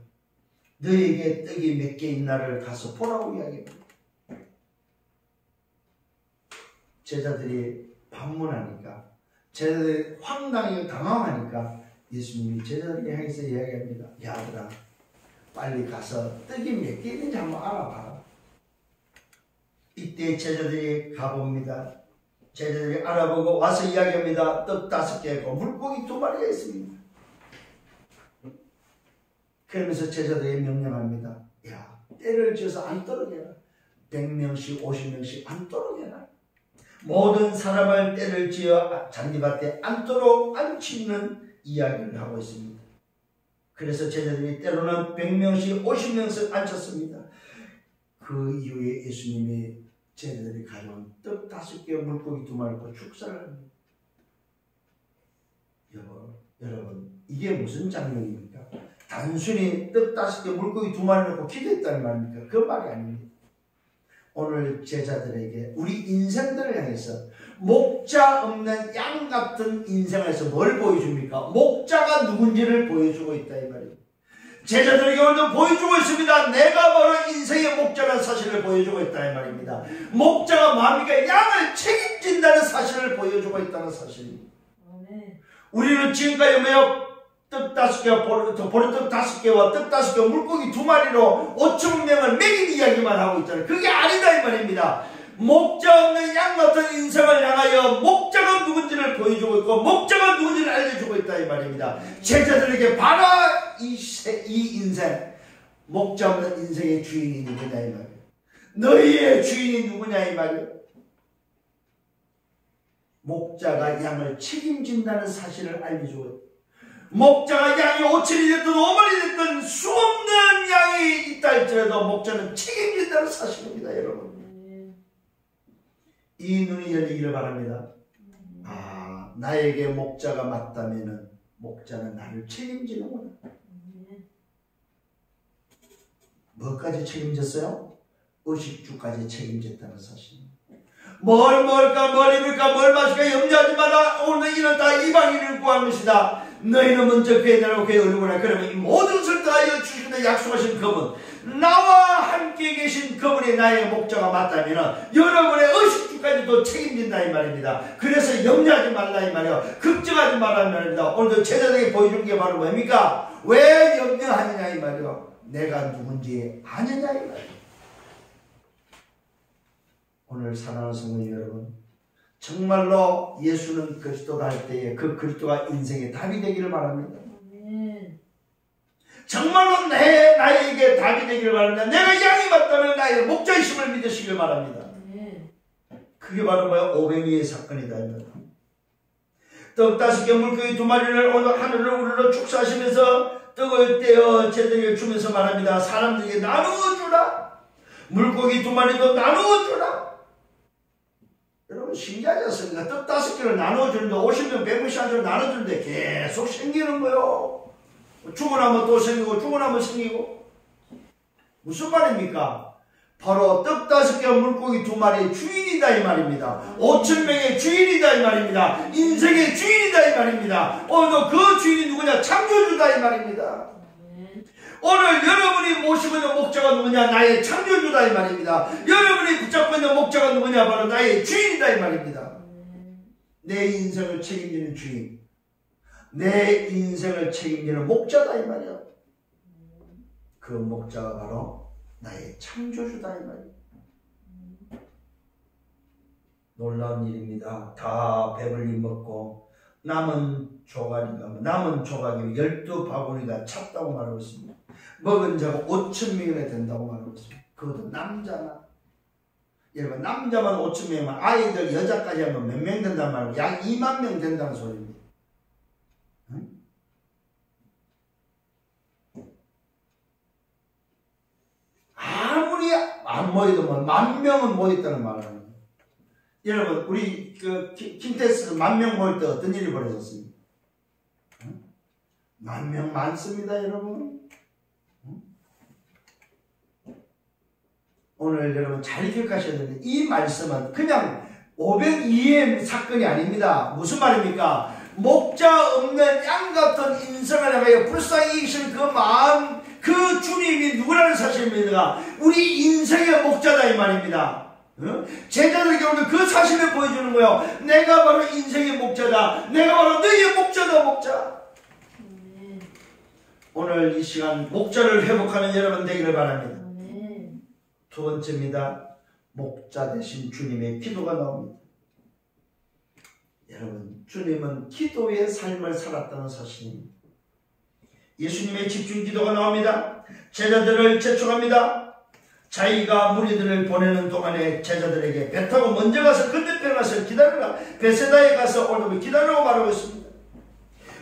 너에게 떡이 몇 개 있나를 가서 보라고 이야기합니다. 제자들이 반문하니까 제자들이 황당히 당황하니까 예수님이 제자들에게 향해서 이야기합니다. 야들아 빨리 가서 떡이 몇 개 있는지 한번 알아봐라. 이때 제자들이 가봅니다. 제자들이 알아보고 와서 이야기합니다. 떡 5개 있고 물고기 2마리가 있습니다. 그러면서 제자들이 명령합니다. 야 때를 지어서 앉도록 해라. 100명씩 50명씩 앉도록 해라. 모든 사람을 때를 지어 잔디밭에 앉도록 앉히는 이야기를 하고 있습니다. 그래서 제자들이 때로는 100명씩 50명씩 앉혔습니다. 그 이후에 예수님이 제자들이 가져온 떡 5개 물고기 2마리 고 축사를 합니다. 여러분 이게 무슨 장면입니까? 단순히 떡 5개 물고기 2마리 놓고 기도했다는 말입니까? 그 말이 아닙니다. 오늘 제자들에게 우리 인생들을 향해서 목자 없는 양 같은 인생에서 뭘 보여줍니까? 목자가 누군지를 보여주고 있다 이 말입니다. 제자들에게 오늘도 보여주고 있습니다. 내가 바로 인생의 목자라는 사실을 보여주고 있다 이 말입니다. 목자가 뭡니까? 양을 책임진다는 사실을 보여주고 있다는 사실입니다. 우리는 지금까지 매우 떡 5개와 보리떡 5개와 떡 5개와 물고기 2마리로 5천 명을 먹인 이야기만 하고 있잖아요. 그게 아니다 이 말입니다. 목자 없는 양 같은 인생을 향하여 목자가 누군지를 보여주고 있고 목자가 누군지를 알려주고 있다 이 말입니다. 제자들에게 바로 이 인생, 목자 없는 인생의 주인이 누구냐 이 말이에요. 너희의 주인이 누구냐 이 말이에요. 목자가 양을 책임진다는 사실을 알려주고 있다. 목자가 양이 5천이 됐든 5만이 됐든 수없는 양이 있다 할지라도 목자는 책임진다는 사실입니다 여러분. 이 눈이 열리기를 바랍니다. 나에게 목자가 맞다면은 목자는 나를 책임지는구나. 뭐까지 책임졌어요? 의식주까지 책임졌다는 사실입니다. 뭘 먹을까, 뭘 입을까, 뭘 마실까 염려하지 마라. 오늘 이는 다 이방인을 구한 것이다. 너희는 먼저 그의 나라와 그의 의를 그러면 이 모든 것을 다하여 주신다 약속하신 그분, 나와 함께 계신 그분이 나의 목자가 맞다면 여러분의 의식주까지도 책임진다 이 말입니다. 그래서 염려하지 말라 이 말이에요. 걱정하지 말라 이 말입니다. 오늘도 제자들에게 보여준 게 바로 뭡니까? 왜 염려하느냐 이 말이에요. 내가 누군지 아느냐 이 말이에요. 오늘 사랑하는 성도 여러분, 정말로 예수는 그리스도다 할 때에 그 그리스도가 인생의 답이 되기를 바랍니다. 정말로 나에게 답이 되기를 바랍니다. 내가 양이 맞다면 나의 목자이심을 믿으시길 바랍니다. 그게 바로 뭐야? 오병이의 사건이다. 떡 5개 물고기 2마리를 오늘 하늘을 우러러 축사하시면서 떡을 떼어 제자들에게 주면서 말합니다. 사람들에게 나누어 주라. 물고기 2마리도 나누어 주라. 여러분 신기하지 않습니까? 떡 5개를 나눠주는데 50명 100명씩 한줄 나눠주는데 계속 생기는 거요. 죽어나면 또 생기고 죽어나면 생기고. 무슨 말입니까? 바로 떡 5개와 물고기 2마리의 주인이다 이 말입니다. 5,000명의 주인이다 이 말입니다. 인생의 주인이다 이 말입니다. 오늘도 그 주인이 누구냐? 창조주다 이 말입니다. 오늘 여러분이 모시고 있는 목자가 누구냐? 나의 창조주다 이 말입니다. 여러분이 붙잡고 있는 목자가 누구냐? 바로 나의 주인이다 이 말입니다. 내 인생을 책임지는 주인, 내 인생을 책임지는 목자다 이 말이야. 그 목자가 바로 나의 창조주다 이 말이야. 놀라운 일입니다. 다 배불리 먹고 남은 조각이 12바구니가 찼다고 말하고 있습니다. 먹은 자가 5,000명이나 된다고 말하고 있습니다. 그것도 남자나. 여러분 남자만 5,000명이면 아이들 여자까지 하면 몇 명 된단 말이에요? 약 2만 명 된다는 소리입니다. 응? 아무리 안 모여도 뭐 10,000명은 모였다는 말이에요. 여러분 우리 그 킨테스 10,000명 모일 때 어떤 일이 벌어졌습니까? 10,000명 많습니다 여러분. 오늘 여러분 잘 기억하셔야 되는데 이 말씀은 그냥 502의 사건이 아닙니다. 무슨 말입니까? 목자 없는 양 같은 인생을 향하여 불쌍히 계신 그 마음, 그 주님이 누구라는 사실입니다. 우리 인생의 목자다 이 말입니다. 제자들에게 오늘 그 사실을 보여주는 거예요. 내가 바로 인생의 목자다. 내가 바로 너희의 목자다 목자. 오늘 이 시간 목자를 회복하는 여러분 되기를 바랍니다. 두 번째입니다. 목자 대신 주님의 기도가 나옵니다. 여러분 주님은 기도의 삶을 살았다는 사실입니다. 예수님의 집중 기도가 나옵니다. 제자들을 재촉합니다. 자기가 무리들을 보내는 동안에 제자들에게 배 타고 먼저 가서 건너편에 가서 기다려라. 베세다에 가서 오늘 기다리라고 말하고 있습니다.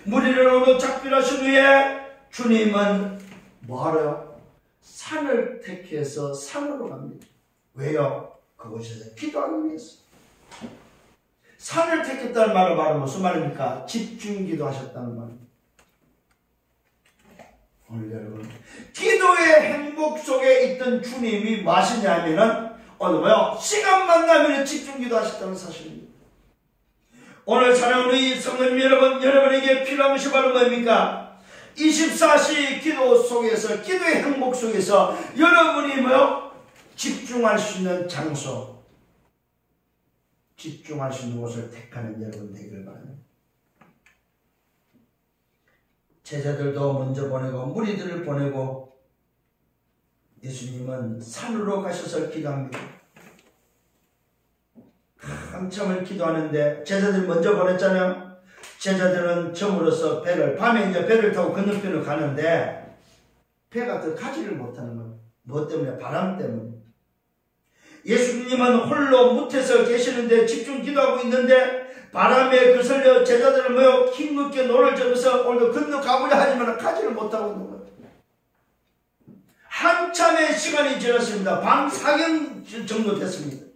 무리를 오늘 작별하신 후에 주님은 뭐하러요? 산을 택해서 산으로 갑니다. 왜요? 그곳에서 기도하기 위해서. 산을 택했다는 말은 무슨 말입니까? 집중기도 하셨다는 말입니다. 오늘 여러분, 기도의 행복 속에 있던 주님이 뭐 하시냐면은 뭐요? 시간만 나면 집중기도 하셨다는 사실입니다. 오늘 사랑하는 우리 성도님 여러분, 여러분에게 필요한 것이 바로 뭡니까? 24시 기도 속에서, 기도의 행복 속에서 여러분이 뭐요? 집중할 수 있는 장소, 집중할 수 있는 곳을 택하는 여러분 되기를 바랍니다. 제자들도 먼저 보내고 무리들을 보내고 예수님은 산으로 가셔서 기도합니다. 한참을 기도하는데 제자들이 먼저 보냈잖아요. 제자들은 점으로서 밤에 이제 배를 타고 건너편으로 가는데 배가 더 가지를 못하는 거예요. 뭐 때문에? 바람 때문에. 예수님은 홀로 무태서 계시는데 집중 기도하고 있는데 바람에 거슬려 제자들은 뭐요? 힘겹게 노를 져서 오늘도 건너가보려 하지만 가지를 못하고 있는 거예요. 한참의 시간이 지났습니다. 밤 4경 정도 됐습니다.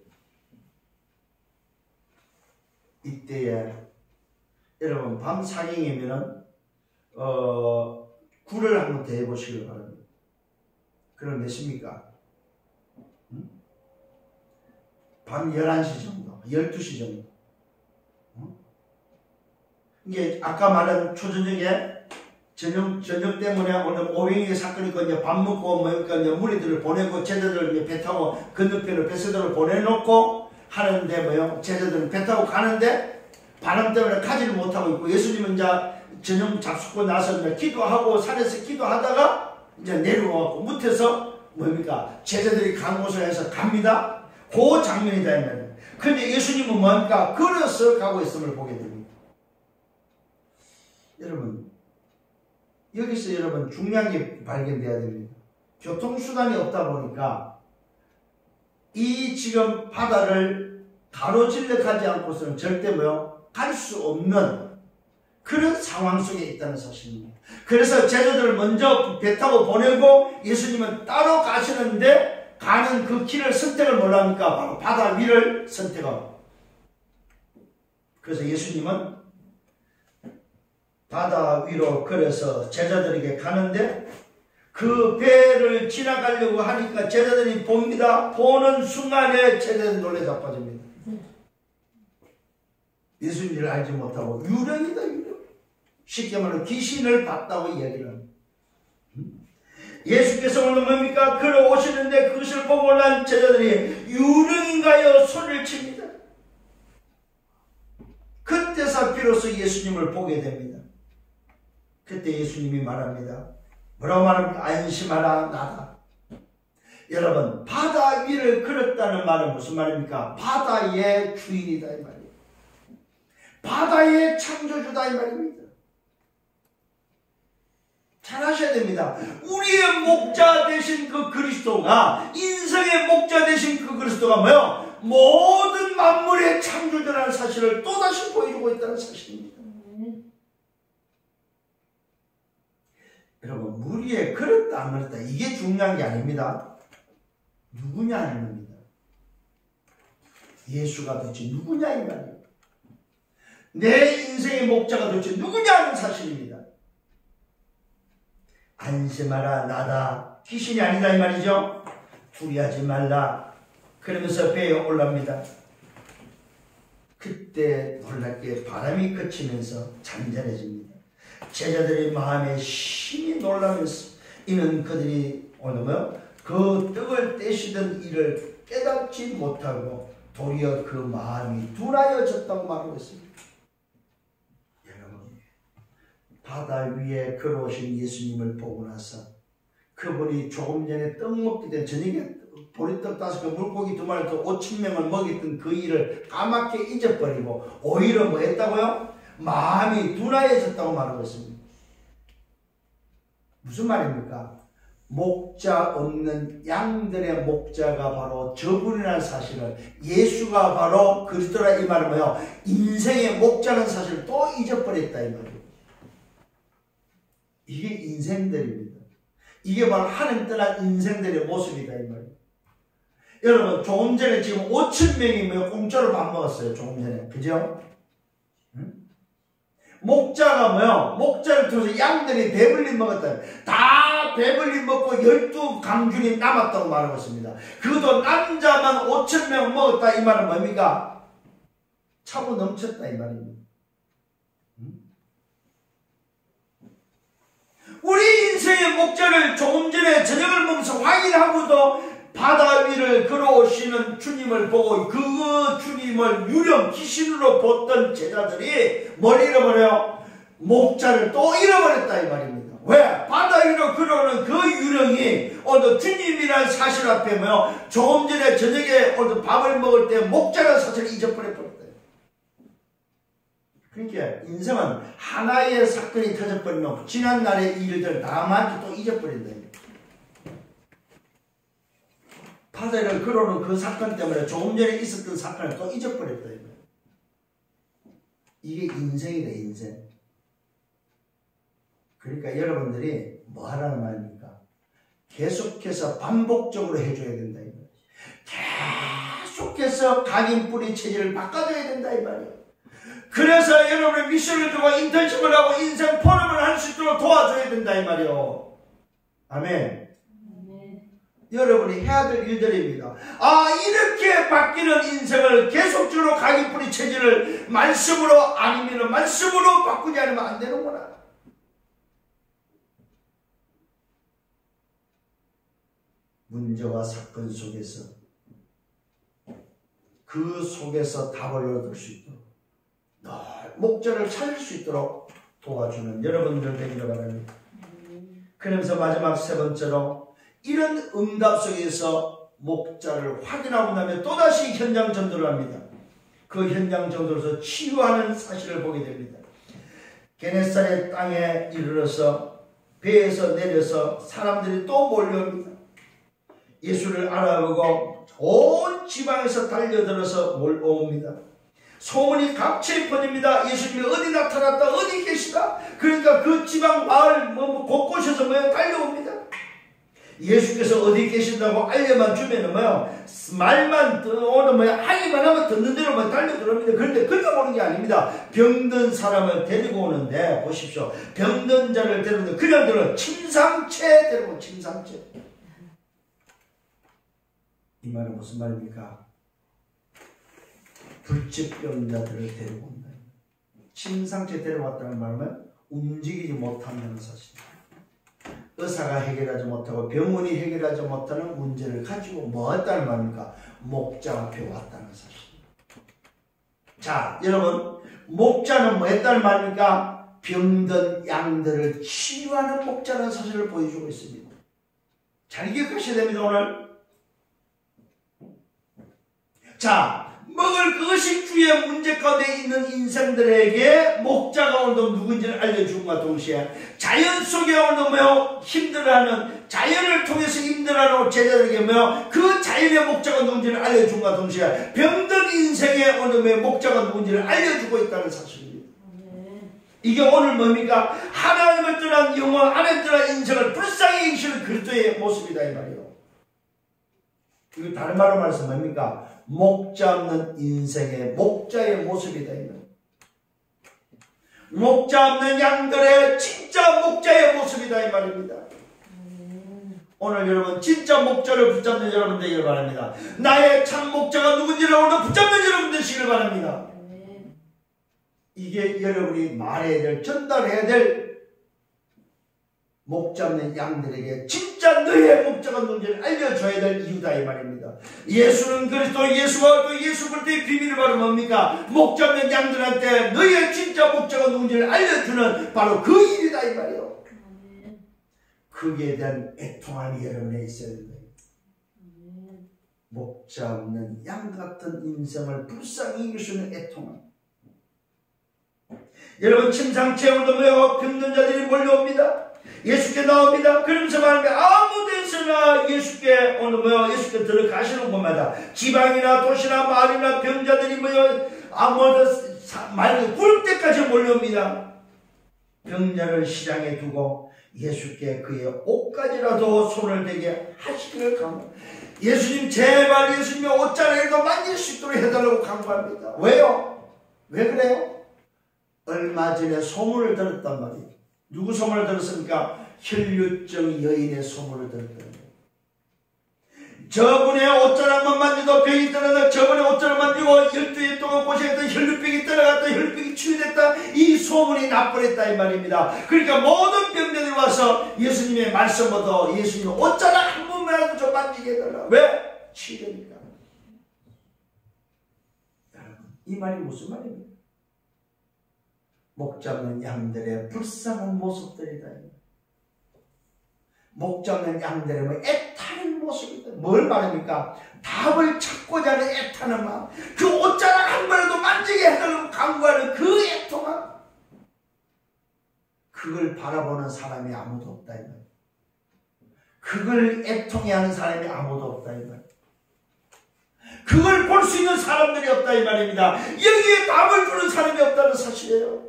이때에 여러분 밤 4경이면은 굴을 한번 대보시길 바랍니다. 그럼 몇입니까? 밤 11시 정도, 12시 정도. 이게 아까 말한 초저녁에 저녁 때문에 오늘 오병이의 사건이 있고 이제 밥 먹고 뭐니까 이제 무리들을 보내고 제자들을 이제 배 타고 건너편으로 배세들을 보내놓고 하는데 뭐요? 제자들은 배 타고 가는데 바람 때문에 가지를 못하고 있고 예수님은 이제 저녁 잡수고 나서 이제 기도하고 산에서 기도하다가 이제 내려와갖고 무태서 뭡니까? 제자들이 간 곳을 해서 갑니다. 그 장면이다 이 말이에요. 그런데 예수님은 뭡니까? 걸어서 가고 있음을 보게 됩니다. 여러분, 여기서 여러분 중요한 게 발견돼야 됩니다. 교통수단이 없다 보니까 이 지금 바다를 가로질러 가지 않고서는 절대 뭐요? 갈 수 없는 그런 상황 속에 있다는 사실입니다. 그래서 제자들을 먼저 배 타고 보내고 예수님은 따로 가시는데 가는 그 길을 선택을 뭘 합니까? 바로 바다 위를 선택하고. 그래서 예수님은 바다 위로 걸어서 제자들에게 가는데 그 배를 지나가려고 하니까 제자들이 봅니다. 보는 순간에 제자들이 놀래 자빠집니다. 예수님을 알지 못하고 유령이다 유령. 쉽게 말하면 귀신을 봤다고 이야기를 합니다. 예수께서 오늘 뭡니까? 걸어오시는데 그것을 보고 난 제자들이 유령인가요? 소리를 칩니다. 그때서 비로소 예수님을 보게 됩니다. 그때 예수님이 말합니다. 뭐라고 말합니까? 안심하라 나다. 여러분 바다 위를 걸었다는 말은 무슨 말입니까? 바다의 주인이다 이 말이에요. 바다의 창조주다 이 말입니다. 잘 아셔야 됩니다. 우리의 목자 되신 그 그리스도가, 인생의 목자 되신 그 그리스도가 뭐요? 모든 만물의 창조주라는 사실을 또다시 보여주고 있다는 사실입니다. 여러분 물 위에 걸었다 안 걸었다 이게 중요한 게 아닙니다. 누구냐는 겁니다. 예수가 도대체 누구냐 이 말이에요. 내 인생의 목자가 도대체 누구냐는 사실입니다. 안심하라 나다. 귀신이 아니다 이 말이죠. 두려워하지 말라. 그러면서 배에 올랍니다. 그때 놀랍게 바람이 그치면서 잔잔해집니다. 제자들의 마음에 심히 놀라면서 이는 그들이 오늘 그 떡을 떼시던 일을 깨닫지 못하고 도리어 그 마음이 둔하여졌다고 말하고 있습니다. 여러분 바다 위에 걸어오신 예수님을 보고 나서 그분이 조금 전에 떡 먹기 전에 저녁에 보리떡 5개 물고기 2마리 또 5,000명을 먹였던 그 일을 까맣게 잊어버리고 오히려 뭐 했다고요? 마음이 둔하여졌다고 말하고 있습니다. 무슨 말입니까? 목자 없는 양들의 목자가 바로 저분이라는 사실을, 예수가 바로 그리스도라 이 말은 뭐예요? 인생의 목자라는 사실을 또 잊어버렸다 이 말이에요. 이게 인생들입니다. 이게 바로 하나님 떠난 인생들의 모습이다 이 말이에요. 여러분 조금 전에 지금 5천 명이 공짜로 밥 먹었어요. 조금 전에. 그죠? 응? 목자가 뭐요? 목자를 통해서 양들이 배불리 먹었다. 다 배불리 먹고 12강준이 남았다고 말하고 있습니다. 그것도 남자만 5천 명 먹었다 이 말은 뭡니까? 차고 넘쳤다 이 말입니다. 우리 인생의 목자를 조금 전에 저녁을 먹으면서 확인하고도 바다 위를 걸어오시는 주님을 보고 그 주님을 유령 귀신으로 보던 제자들이 뭘 잃어버려요? 목자를 또 잃어버렸다 이 말입니다. 왜? 바다 위로 걸어오는 그 유령이 오늘 주님이라는 사실 앞에 뭐요? 조금 전에 저녁에 오늘 밥을 먹을 때 목자라는 사실을 잊어버렸다. 그러니까 인생은 하나의 사건이 터져버리면 지난날의 일들 나만도 또 잊어버린다. 바다를 걸어오는 그 사건 때문에 조금 전에 있었던 사건을 또 잊어버렸다. 이게 인생이다 인생. 그러니까 여러분들이 뭐 하라는 말입니까? 계속해서 반복적으로 해줘야 된다. 계속해서 각인뿌리 체질을 바꿔줘야 된다 이 말이에요. 그래서 여러분의 미션을 들고 인턴십을 하고 인생 포럼을 할 수 있도록 도와줘야 된다 이 말이요. 아멘. 여러분이 해야 될 일들입니다. 이렇게 바뀌는 인생을 계속적으로 각인뿌리 체질을 말씀으로 아니면 말씀으로 바꾸지 않으면 안 되는구나. 문제와 사건 속에서 그 속에서 답을 얻을 수 있도록 목자를 찾을 수 있도록 도와주는 여러분들 되기를 바랍니다. 그러면서 마지막 세 번째로 이런 응답 속에서 목자를 확인하고 나면 또다시 현장 전도를 합니다. 그 현장 전도로서 치유하는 사실을 보게 됩니다. 게네사렛 땅에 이르러서 배에서 내려서 사람들이 또 몰려옵니다. 예수를 알아보고 온 지방에서 달려들어서 몰려옵니다. 소문이 각처에 퍼집니다. 예수님이 어디 나타났다 어디 계시다. 그러니까 그 지방 마을 곳곳에서 달려옵니다. 예수께서 어디 계신다고 알려만 주면은 말만 오늘 하기만 하면 듣는 대로 달려들어옵니다. 그런데 그렇게 오는 게 아닙니다. 병든 사람을 데리고 오는데 보십시오. 병든 자를 데리고 그냥 들어 침상체 데리고 침상체. 이 말은 무슨 말입니까? 불치병자들을 데리고 온다. 침상체 데려왔다는 말은 움직이지 못한다는 사실입니다. 의사가 해결하지 못하고 병원이 해결하지 못하는 문제를 가지고 뭐 했다는 말입니까? 목자 앞에 왔다는 사실입니다. 자, 여러분 목자는 뭐 했다는 말입니까? 병든 양들을 치유하는 목자라는 사실을 보여주고 있습니다. 잘 기억하셔야 됩니다. 오늘 자, 먹을 것이 주의 문제 가운데 있는 인생들에게 목자가 오늘도 누군지를 알려주음과 동시에 자연 속에 오늘도 힘들어하는 자연을 통해서 힘들어하는 제자들에게 그 자연의 목자가 누군지를 알려주음과 동시에 병든 인생의 오늘의 목자가 누군지를 알려주고 있다는 사실입니다. 이게 오늘 뭡니까? 하나님을 떠난 영혼, 하나님을 떠난 인생을 불쌍히 여기시는 그리스도의 모습이다 이 말이에요. 이거 다른 말로 말해서 뭡니까? 목자 없는 인생의 목자의 모습이다. 목자 없는 양들의 진짜 목자의 모습이다 이 말입니다. 오늘 여러분 진짜 목자를 붙잡는 여러분 되기를 바랍니다. 나의 참 목자가 누군지를 오늘 붙잡는 여러분 되시기를 바랍니다. 이게 여러분이 말해야 될, 전달해야 될 목자 없는 양들에게 진짜 너의 목자가 누군지를 알려줘야 될 이유다 이 말입니다. 예수는 그리스도, 예수와 또 예수 그리스도의 비밀이 바로 뭡니까? 목자 없는 양들한테 너의 진짜 목자가 누군지를 알려주는 바로 그 일이다 이 말이에요. 거기에 대한 애통함이 여러분에 있어야 된다. 목자 없는 양 같은 인생을 불쌍히 이길 수 있는 애통함. 여러분 침상체 오늘도 병든 자들이 몰려옵니다. 예수께 나옵니다. 그러면서 말합니다. 아무 데서나 예수께 오늘 예수께 들어가시는 곳마다 지방이나 도시나 마을이나 병자들이 말 굴 때까지 몰려옵니다. 병자를 시장에 두고 예수께 그의 옷가지라도 손을 대게 하시기를 간구합니다. 예수님 제발 예수님의 옷자락이라도 만질 수 있도록 해달라고 간구합니다. 왜요? 왜 그래요? 얼마 전에 소문을 들었단 말이에요. 누구 소문을 들었습니까? 혈류증 여인의 소문을 들었단 말이에요. 저분의 옷자락만 만져도 병이 떠나다, 저분의 옷자락 만지고 12일 동안 고생했던 혈류병이 떠나갔다, 혈류병이 치유됐다, 이 소문이 나버렸다 이 말입니다. 그러니까 모든 병들이 와서 예수님의 말씀부터 예수님의 옷자락 한 번만이라도 좀 만지게 해달라. 왜? 치유되니까. 여러분, 이 말이 무슨 말입니까? 목 잡는 양들의 불쌍한 모습들이다. 목 잡는 양들의 애타는 모습이다. 뭘 말합니까? 답을 찾고자 하는 애타는 마음, 그 옷자락 한 번이라도 만지게 해달라고 간구하는 그 애통함, 그걸 바라보는 사람이 아무도 없다 이 말. 그걸 애통해하는 사람이 아무도 없다 이 말. 그걸 볼 수 있는 사람들이 없다 이 말입니다. 여기에 답을 주는 사람이 없다는 사실이에요.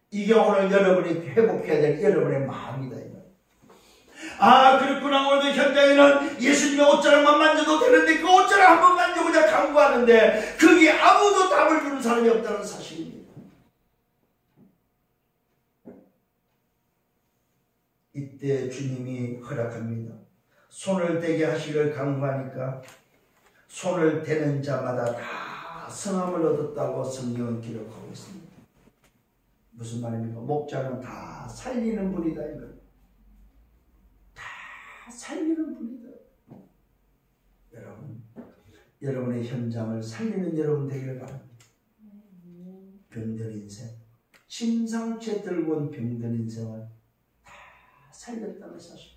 이게 오늘 여러분이 회복해야 될 여러분의 마음이다. 아, 그렇구나. 오늘도 현장에는 예수님의 옷자락만 만져도 되는데 그 옷자락 한번 만져보자 간구하는데 거기에 아무도 답을 주는 사람이 없다는 사실입니다. 이때 주님이 허락합니다. 손을 대게 하시기를 간구하니까 손을 대는 자마다 다 성함을 얻었다고 성경은 기록하고 있습니다. 무슨 말입니까? 목자는 다 살리는 분이다 이거. 다 살리는 분이다. 여러분, 여러분의 현장을 살리는 여러분 되기를 바랍니다. 병든 인생, 심상치 들고 온 병든 인생을 다 살렸다는 사실.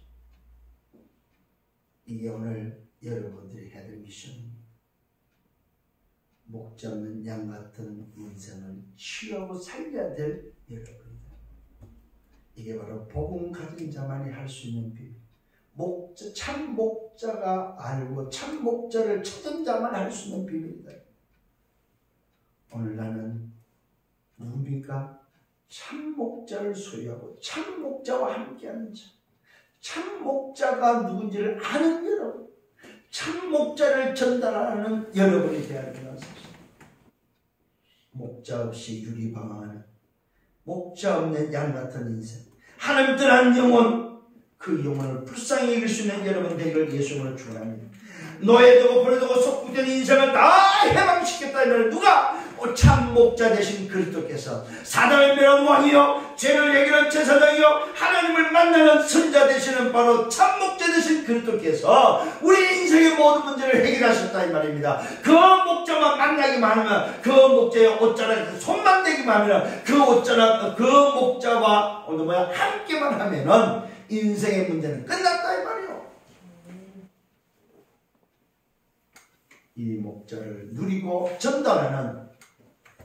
이게 오늘 여러분들이 해야 될 미션입니다. 목 잡는 양 같은 인생을 치유하고 살려야 될 여러분이다. 이게 바로 복음 가진 자만이 할 수 있는 비밀. 목자, 참 목자가 알고 참 목자를 찾은 자만 할 수 있는 비밀이다. 오늘 나는 누굽니까? 참 목자를 소유하고 참 목자와 함께하는 자. 참 목자가 누군지를 아는 여러분. 참 목자를 전달하는 여러분이 되어야 된다는 사실. 목자 없이 유리방황하는, 목자 없는 양 같은 인생, 하나님 떠난 영혼, 그 영혼을 불쌍히 여길 수 있는 여러분 되기를 예수님으로 축원합니다. 노예되고 버려두고 속국된 인생을 다 해방시켰다면 누가? 참 목자 되신 그리스도께서 사단을 멸한 왕이요 죄를 해결한 제사장이요 하나님을 만나는 선자 되시는 바로 참 목자 되신 그리스도께서 우리 인생의 모든 문제를 해결하셨다 이 말입니다. 그 목자만 만나기만 하면, 그 목자의 옷자락 손만 대기만 하면, 그 옷자락 그 목자와 오늘 함께만 하면은 인생의 문제는 끝났다 이 말이에요. 이 목자를 누리고 전달하는,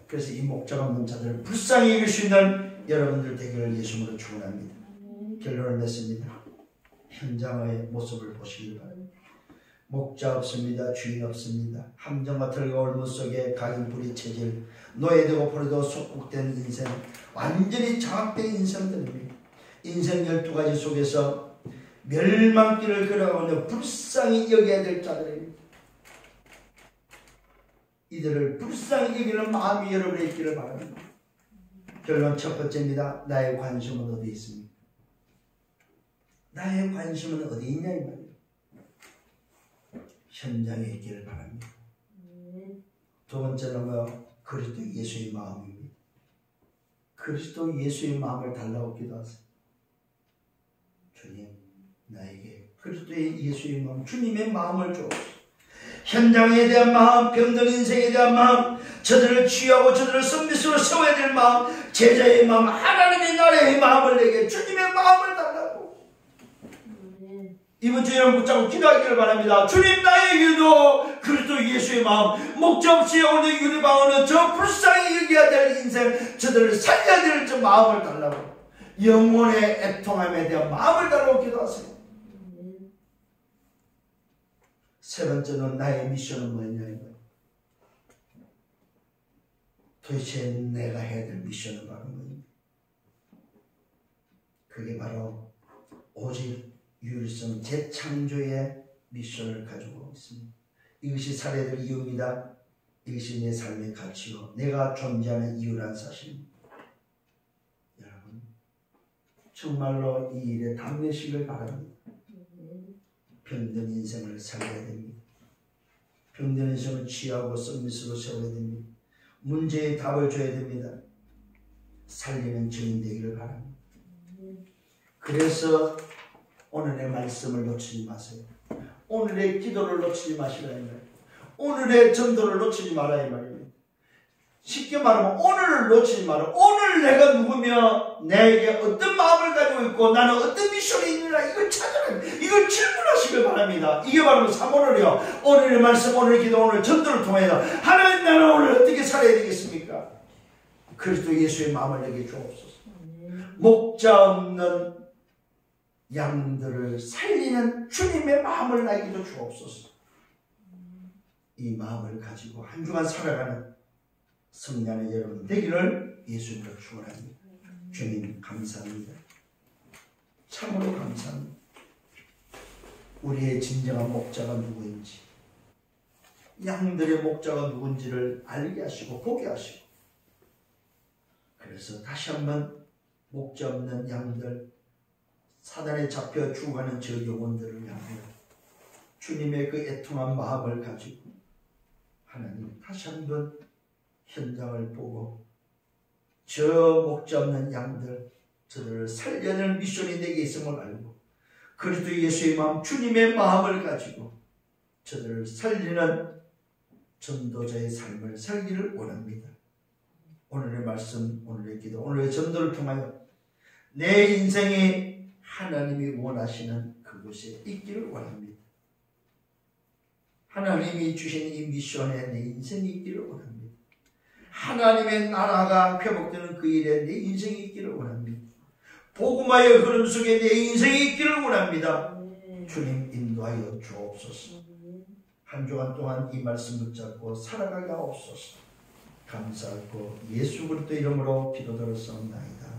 그래서 이 목자가 없는 자들을 불쌍히 여길 수 있는 여러분들 되기를 예수님으로 축원합니다. 결론을 맺습니다. 현장의 모습을 보시길 바랍니다. 목자 없습니다. 주인 없습니다. 함정과 들과 올무 속에 각인 불이 체질, 노예되고 버려도 속국된 인생, 완전히 장악된 인생들입니다. 인생 12가지 속에서 멸망길을 걸어가며 불쌍히 여겨야 될 자들입니다. 이들을 불쌍히 여기는 마음이 여러분에 있기를 바랍니다. 결론 첫 번째입니다. 나의 관심은 어디 있습니까? 나의 관심은 어디 있냐 이 말이에요. 현장에 있기를 바랍니다. 두 번째는 그리스도 예수의 마음입니다. 그리스도 예수의 마음을 달라고 기도하세요. 주님, 나에게 그리스도의 예수의 마음, 주님의 마음을 주옵소서. 현장에 대한 마음, 병든 인생에 대한 마음, 저들을 치유하고 저들을 선비스로 세워야 될 마음, 제자의 마음, 하나님의 나라의 마음을 내게 주님의 마음을 달라고. 이번 주에 여러분 붙잡고 기도하기를 바랍니다. 주님, 나에게도 그리스도 예수의 마음, 목적 없이 오늘 유리방어는 저 불쌍히 여겨야 될 인생, 저들을 살려야 될 저 마음을 달라고. 영혼의 애통함에 대한 마음을 달라고 기도하세요. 세 번째는 나의 미션은 뭐냐 이거예요. 도대체 내가 해야 될 미션은 바로 뭐냐. 그게 바로 오직 유일성 재창조의 미션을 가지고 있습니다. 이것이 사례들 이유입니다. 이것이 내 삶의 가치요 내가 존재하는 이유란 사실입니다. 여러분 정말로 이 일에 담내시길 바랍니다. 병든 인생을 살려야 됩니다. 병든 인생을 취하고 서밋으로 세워야 됩니다. 문제의 답을 줘야 됩니다. 살리는 증인 되기를 바랍니다. 그래서 오늘의 말씀을 놓치지 마세요. 오늘의 기도를 놓치지 마시라 이 말이에요. 오늘의 전도를 놓치지 마라 이 말입니다. 쉽게 말하면 오늘을 놓치지 마라. 오늘 내가 누구며 내게 어떤 마음을 가지고 있고 나는 어떤 미션이 있느냐 이걸 찾아라. 이걸 질문하시길 바랍니다. 이게 바로 3오늘이요. 오늘의 말씀, 오늘의 기도, 오늘 전도를 통해서 하나님 나는 오늘 어떻게 살아야 되겠습니까? 그리스도 예수의 마음을 내게 주옵소서. 목자 없는 양들을 살리는 주님의 마음을 나에게도 주옵소서. 이 마음을 가지고 한 주간 살아가는 성령의 여러분 되기를 예수님으로 축원합니다. 주님 감사합니다. 참으로 감사합니다. 우리의 진정한 목자가 누구인지, 양들의 목자가 누군지를 알게 하시고 보게 하시고, 그래서 다시 한번 목자 없는 양들, 사단에 잡혀 죽어가는 저 영혼들을 향하여 주님의 그 애통한 마음을 가지고 하나님 다시 한번 현장을 보고 저 목자 없는 양들 저들을 살려낼 미션이 내게 있음을 알고 그리스도 예수의 마음 주님의 마음을 가지고 저들을 살리는 전도자의 삶을 살기를 원합니다. 오늘의 말씀, 오늘의 기도, 오늘의 전도를 통하여 내 인생이 하나님이 원하시는 그곳에 있기를 원합니다. 하나님이 주신 이 미션에 내 인생이 있기를 원합니다. 하나님의 나라가 회복되는 그 일에 내 인생이 있기를 원합니다. 복음화의 흐름 속에 내 인생이 있기를 원합니다. 주님 인도하여 주옵소서. 한 주간 동안 이 말씀 붙잡고 살아가게 하옵소서. 감사하고 예수 그리스도 이름으로 기도드렸사옵나이다.